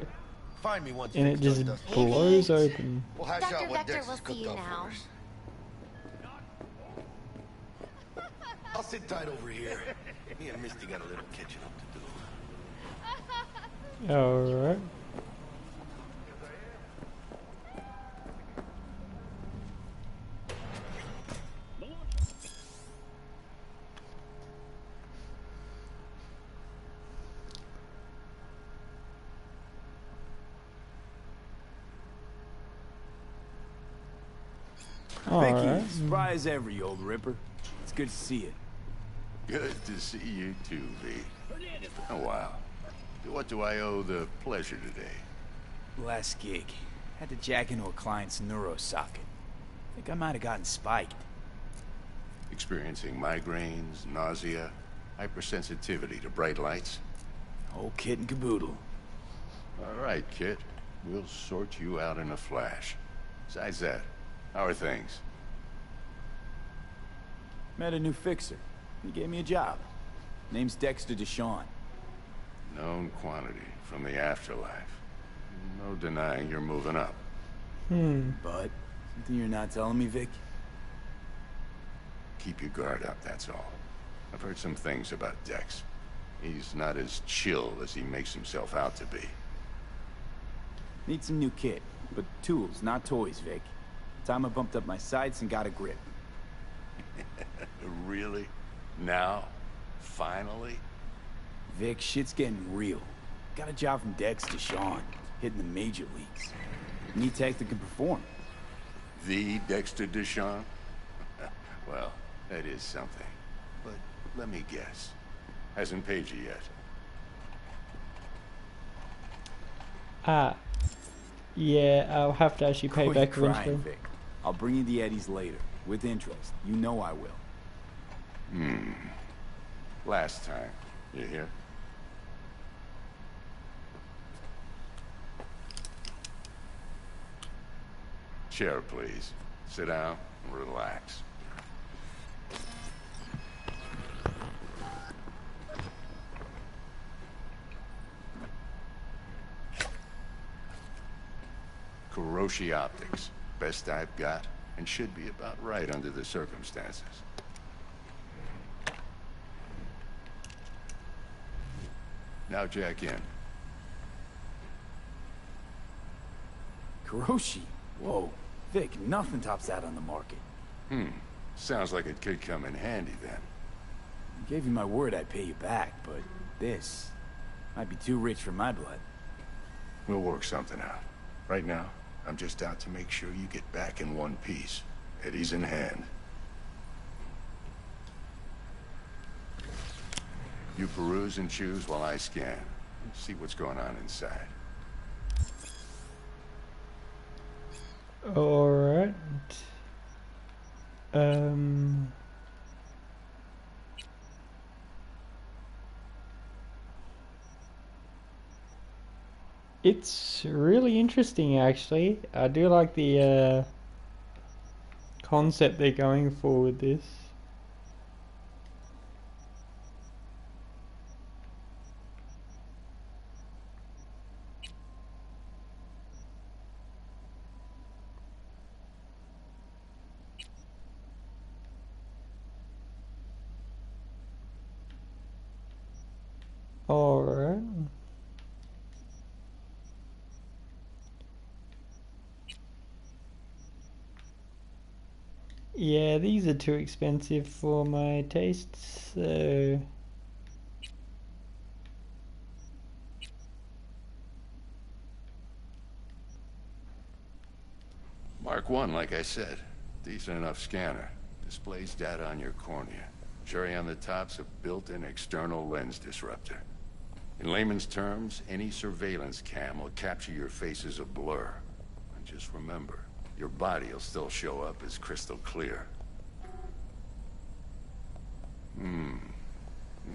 Find me once And it just blows open. We'll hash Dr. out what Vector Dex will has see cooked you up now. for us. I'll sit tight over here. Me and Misty got a little catching up to do. Alright. Vicky, surprise every old ripper. It's good to see you. Good to see you too, V. Oh, wow. What do I owe the pleasure today? Last gig. Had to jack into a client's neuro socket. Think I might have gotten spiked. Experiencing migraines, nausea, hypersensitivity to bright lights? Whole kit and caboodle. All right, kid. We'll sort you out in a flash. Besides that, how are things? Met a new fixer. He gave me a job. Name's Dexter Deshawn. Known quantity from the afterlife. No denying you're moving up. But, something you're not telling me, Vic? Keep your guard up, that's all. I've heard some things about Dex. He's not as chill as he makes himself out to be. Need some new kit, but tools, not toys, Vic. Time I bumped up my sights and got a grip. Really? Now? Finally? Vic, shit's getting real. Got a job from Dex Deshawn, hitting the major leagues. Need tech that can perform. The Dexter Deshawn? Well, that is something. But let me guess. Hasn't paid you yet. Yeah, I'll have to actually pay back eventually. Vic. I'll bring you the eddies later, with interest. You know I will. Last time. You hear? Chair, please. Sit down and relax. Kuroshi Optics. Best I've got, and should be about right under the circumstances. Now jack in. Kuroshi? Whoa. Vic, nothing tops that on the market. Sounds like it could come in handy then. I gave you my word I'd pay you back, but this might be too rich for my blood. We'll work something out. Right now, I'm just out to make sure you get back in one piece. Eddie's in hand. You peruse and choose while I scan. See what's going on inside. Alright. It's really interesting, actually. I do like the concept they're going for with this. Alright. Yeah, these are too expensive for my tastes, so... Mark 1, like I said. Decent enough scanner. Displays data on your cornea. Cherry on the top's a built-in external lens disruptor. In layman's terms, any surveillance cam will capture your face as a blur. And just remember, your body will still show up as crystal clear.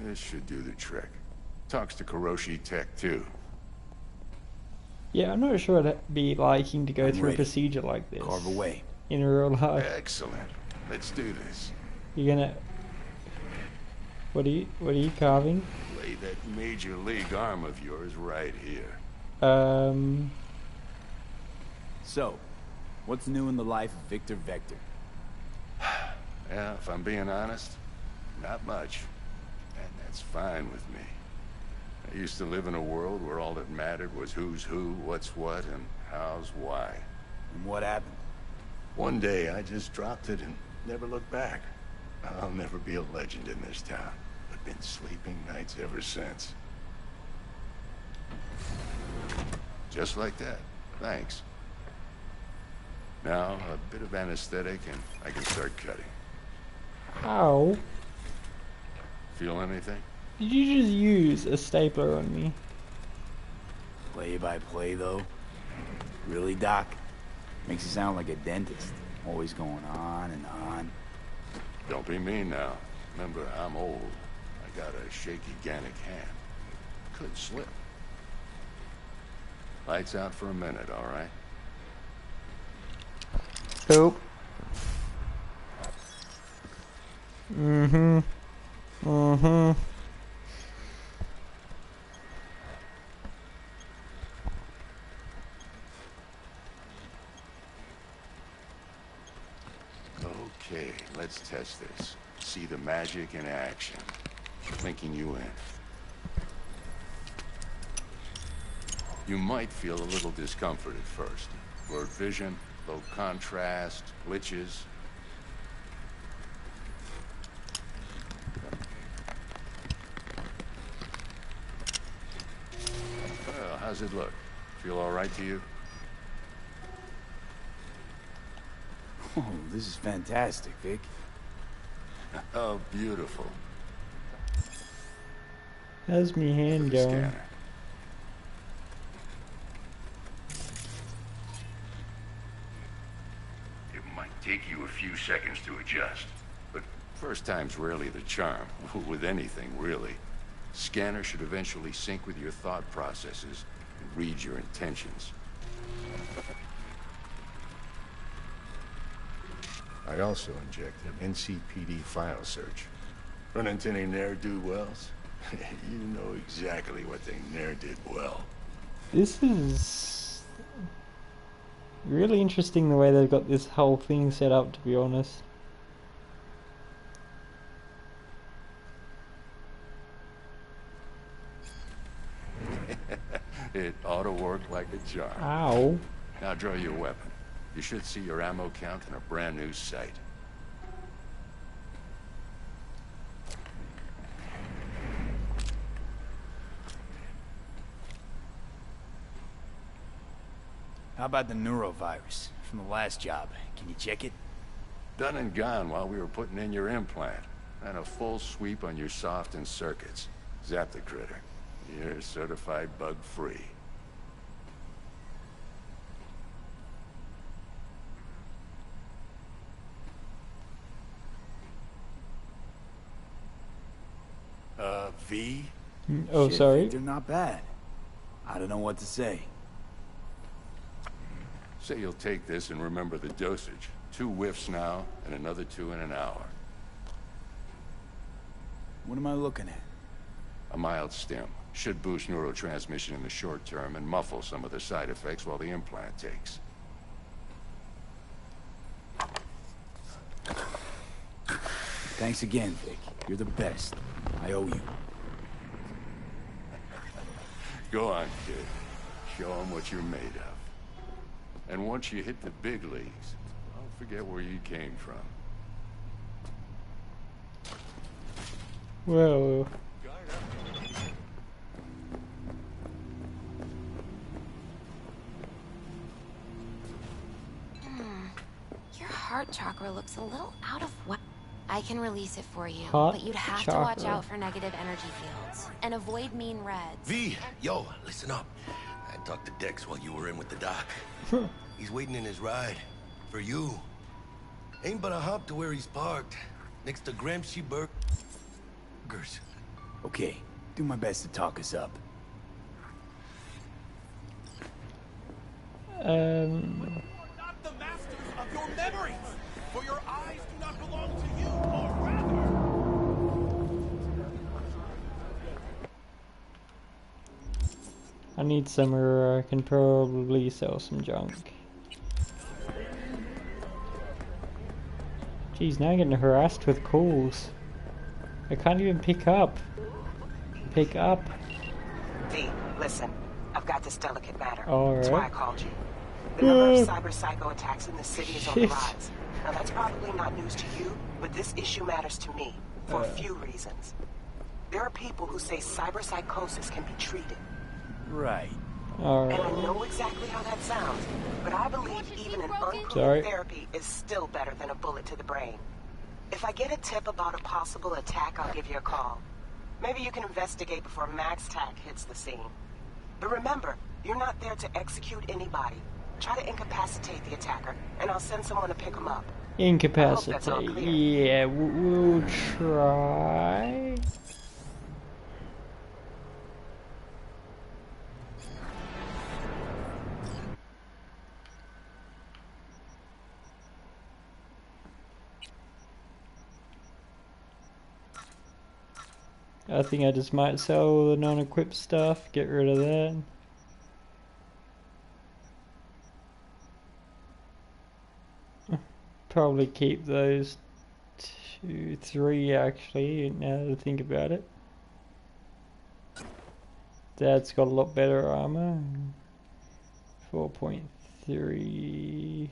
This should do the trick. Talks to Kuroshi Tech, too. Yeah, I'm not sure I'd be liking to go I'm through ready. a procedure like this. Carve away. In real life. Excellent. Let's do this. You're gonna... What are you carving? Lay that major league arm of yours right here. So, what's new in the life of Victor Vector? Yeah, if I'm being honest, not much. And that's fine with me. I used to live in a world where all that mattered was who's who, what's what, and how's why. And what happened? One day, I just dropped it and never looked back. I'll never be a legend in this town, but been sleeping nights ever since. Just like that. Thanks. Now, a bit of anesthetic and I can start cutting. Ow. Feel anything? Did you just use a stapler on me? Play by play, though? Really, Doc? Makes you sound like a dentist. Always going on and on. Don't be mean now. Remember, I'm old. I got a shaky Gannic hand. Could slip. Lights out for a minute, all right? Nope. Mm-hmm. Mm-hmm. Okay, let's test this. See the magic in action. Linking you in. You might feel a little discomfort at first. Blurred vision, low contrast, glitches. Well, how's it look? Feel all right to you? Oh, this is fantastic, Vic. Oh, beautiful. How's me hand going? Scanner. It might take you a few seconds to adjust, but first time's rarely the charm, with anything, really. Scanner should eventually sync with your thought processes and read your intentions. I also injected NCPD file search. Run into any ne'er-do-wells? You know exactly what they ne'er did well. This is really interesting the way they've got this whole thing set up, to be honest. It ought to work like a charm. Ow. Now draw your weapon. You should see your ammo count in a brand new sight. How about the neurovirus from the last job? Can you check it? Done and gone while we were putting in your implant. And a full sweep on your soft and circuits. Zap the critter. You're certified bug-free. V? Oh, Shit, sorry. They're not bad. I don't know what to say. Say you'll take this and remember the dosage. 2 whiffs now, and another 2 in an hour. What am I looking at? A mild stim. Should boost neurotransmission in the short term and muffle some of the side effects while the implant takes. Thanks again, Vic. You're the best. I owe you. Go on, kid. Show them what you're made of. And once you hit the big leagues, don't forget where you came from. Whoa. Your heart chakra looks a little out of whack. I can release it for you, Heart but you'd have to watch out for negative energy fields and avoid mean reds. V, yo, listen up. I talked to Dex while you were in with the doc. He's waiting in his ride. For you. Ain't but a hop to where he's parked. Next to Gramsci Burgers. Okay, do my best to talk us up. Not the masters of your memories, for your eyes do not belong to you, or rather... I need somewhere I can probably sell some junk. Jeez, now I'm getting harassed with calls. I can't even pick up. Pick up. V, listen. I've got this delicate matter. All That's why I right. called you. The number of cyber psycho attacks in the city is on the rise. Now that's probably not news to you, but this issue matters to me for a few reasons. There are people who say cyber psychosis can be treated. Right. And I know exactly how that sounds, but I believe even an unproven therapy is still better than a bullet to the brain. If I get a tip about a possible attack, I'll give you a call. Maybe you can investigate before Max Tack hits the scene. But remember, you're not there to execute anybody. Try to incapacitate the attacker, and I'll send someone to pick him up. Incapacitate. Yeah, we'll try. I think I just might sell the non-equipped stuff, get rid of that. Probably keep those 2, 3 actually, now that I think about it. Dad's got a lot better armor. 4.3.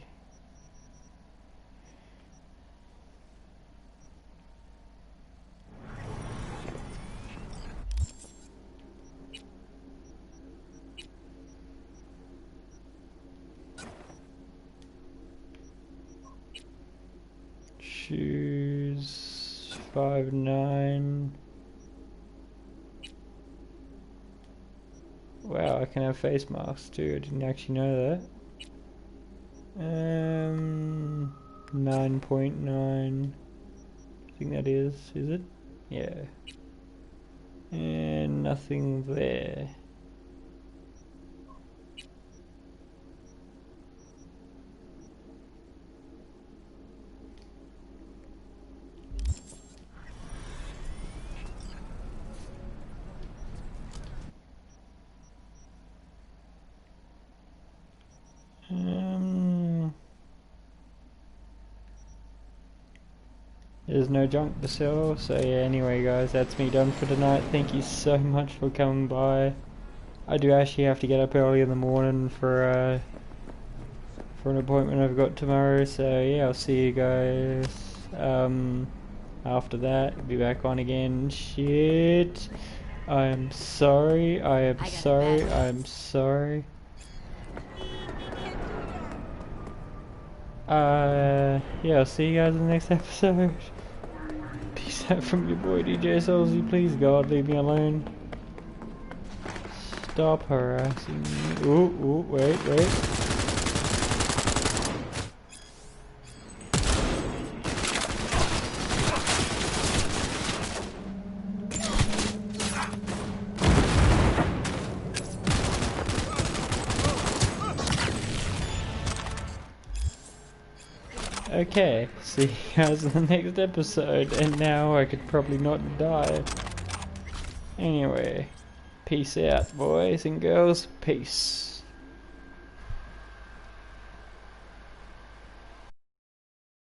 Shoes 5.9. Wow, I can have face masks too. I didn't actually know that. 9.9. I think that is it? Yeah. And nothing there. There's no junk to sell, so yeah, anyway guys, that's me done for tonight. Thank you so much for coming by. I do actually have to get up early in the morning for an appointment I've got tomorrow, so yeah, I'll see you guys after that. Be back on again. Shit. I'm sorry, I'm sorry. Yeah, I'll see you guys in the next episode. Peace out from your boy DJ Solzy. Please God, leave me alone. Stop harassing me. Ooh, wait. Okay, see you guys in the next episode, and now I could probably not die. Anyway, peace out, boys and girls. Peace.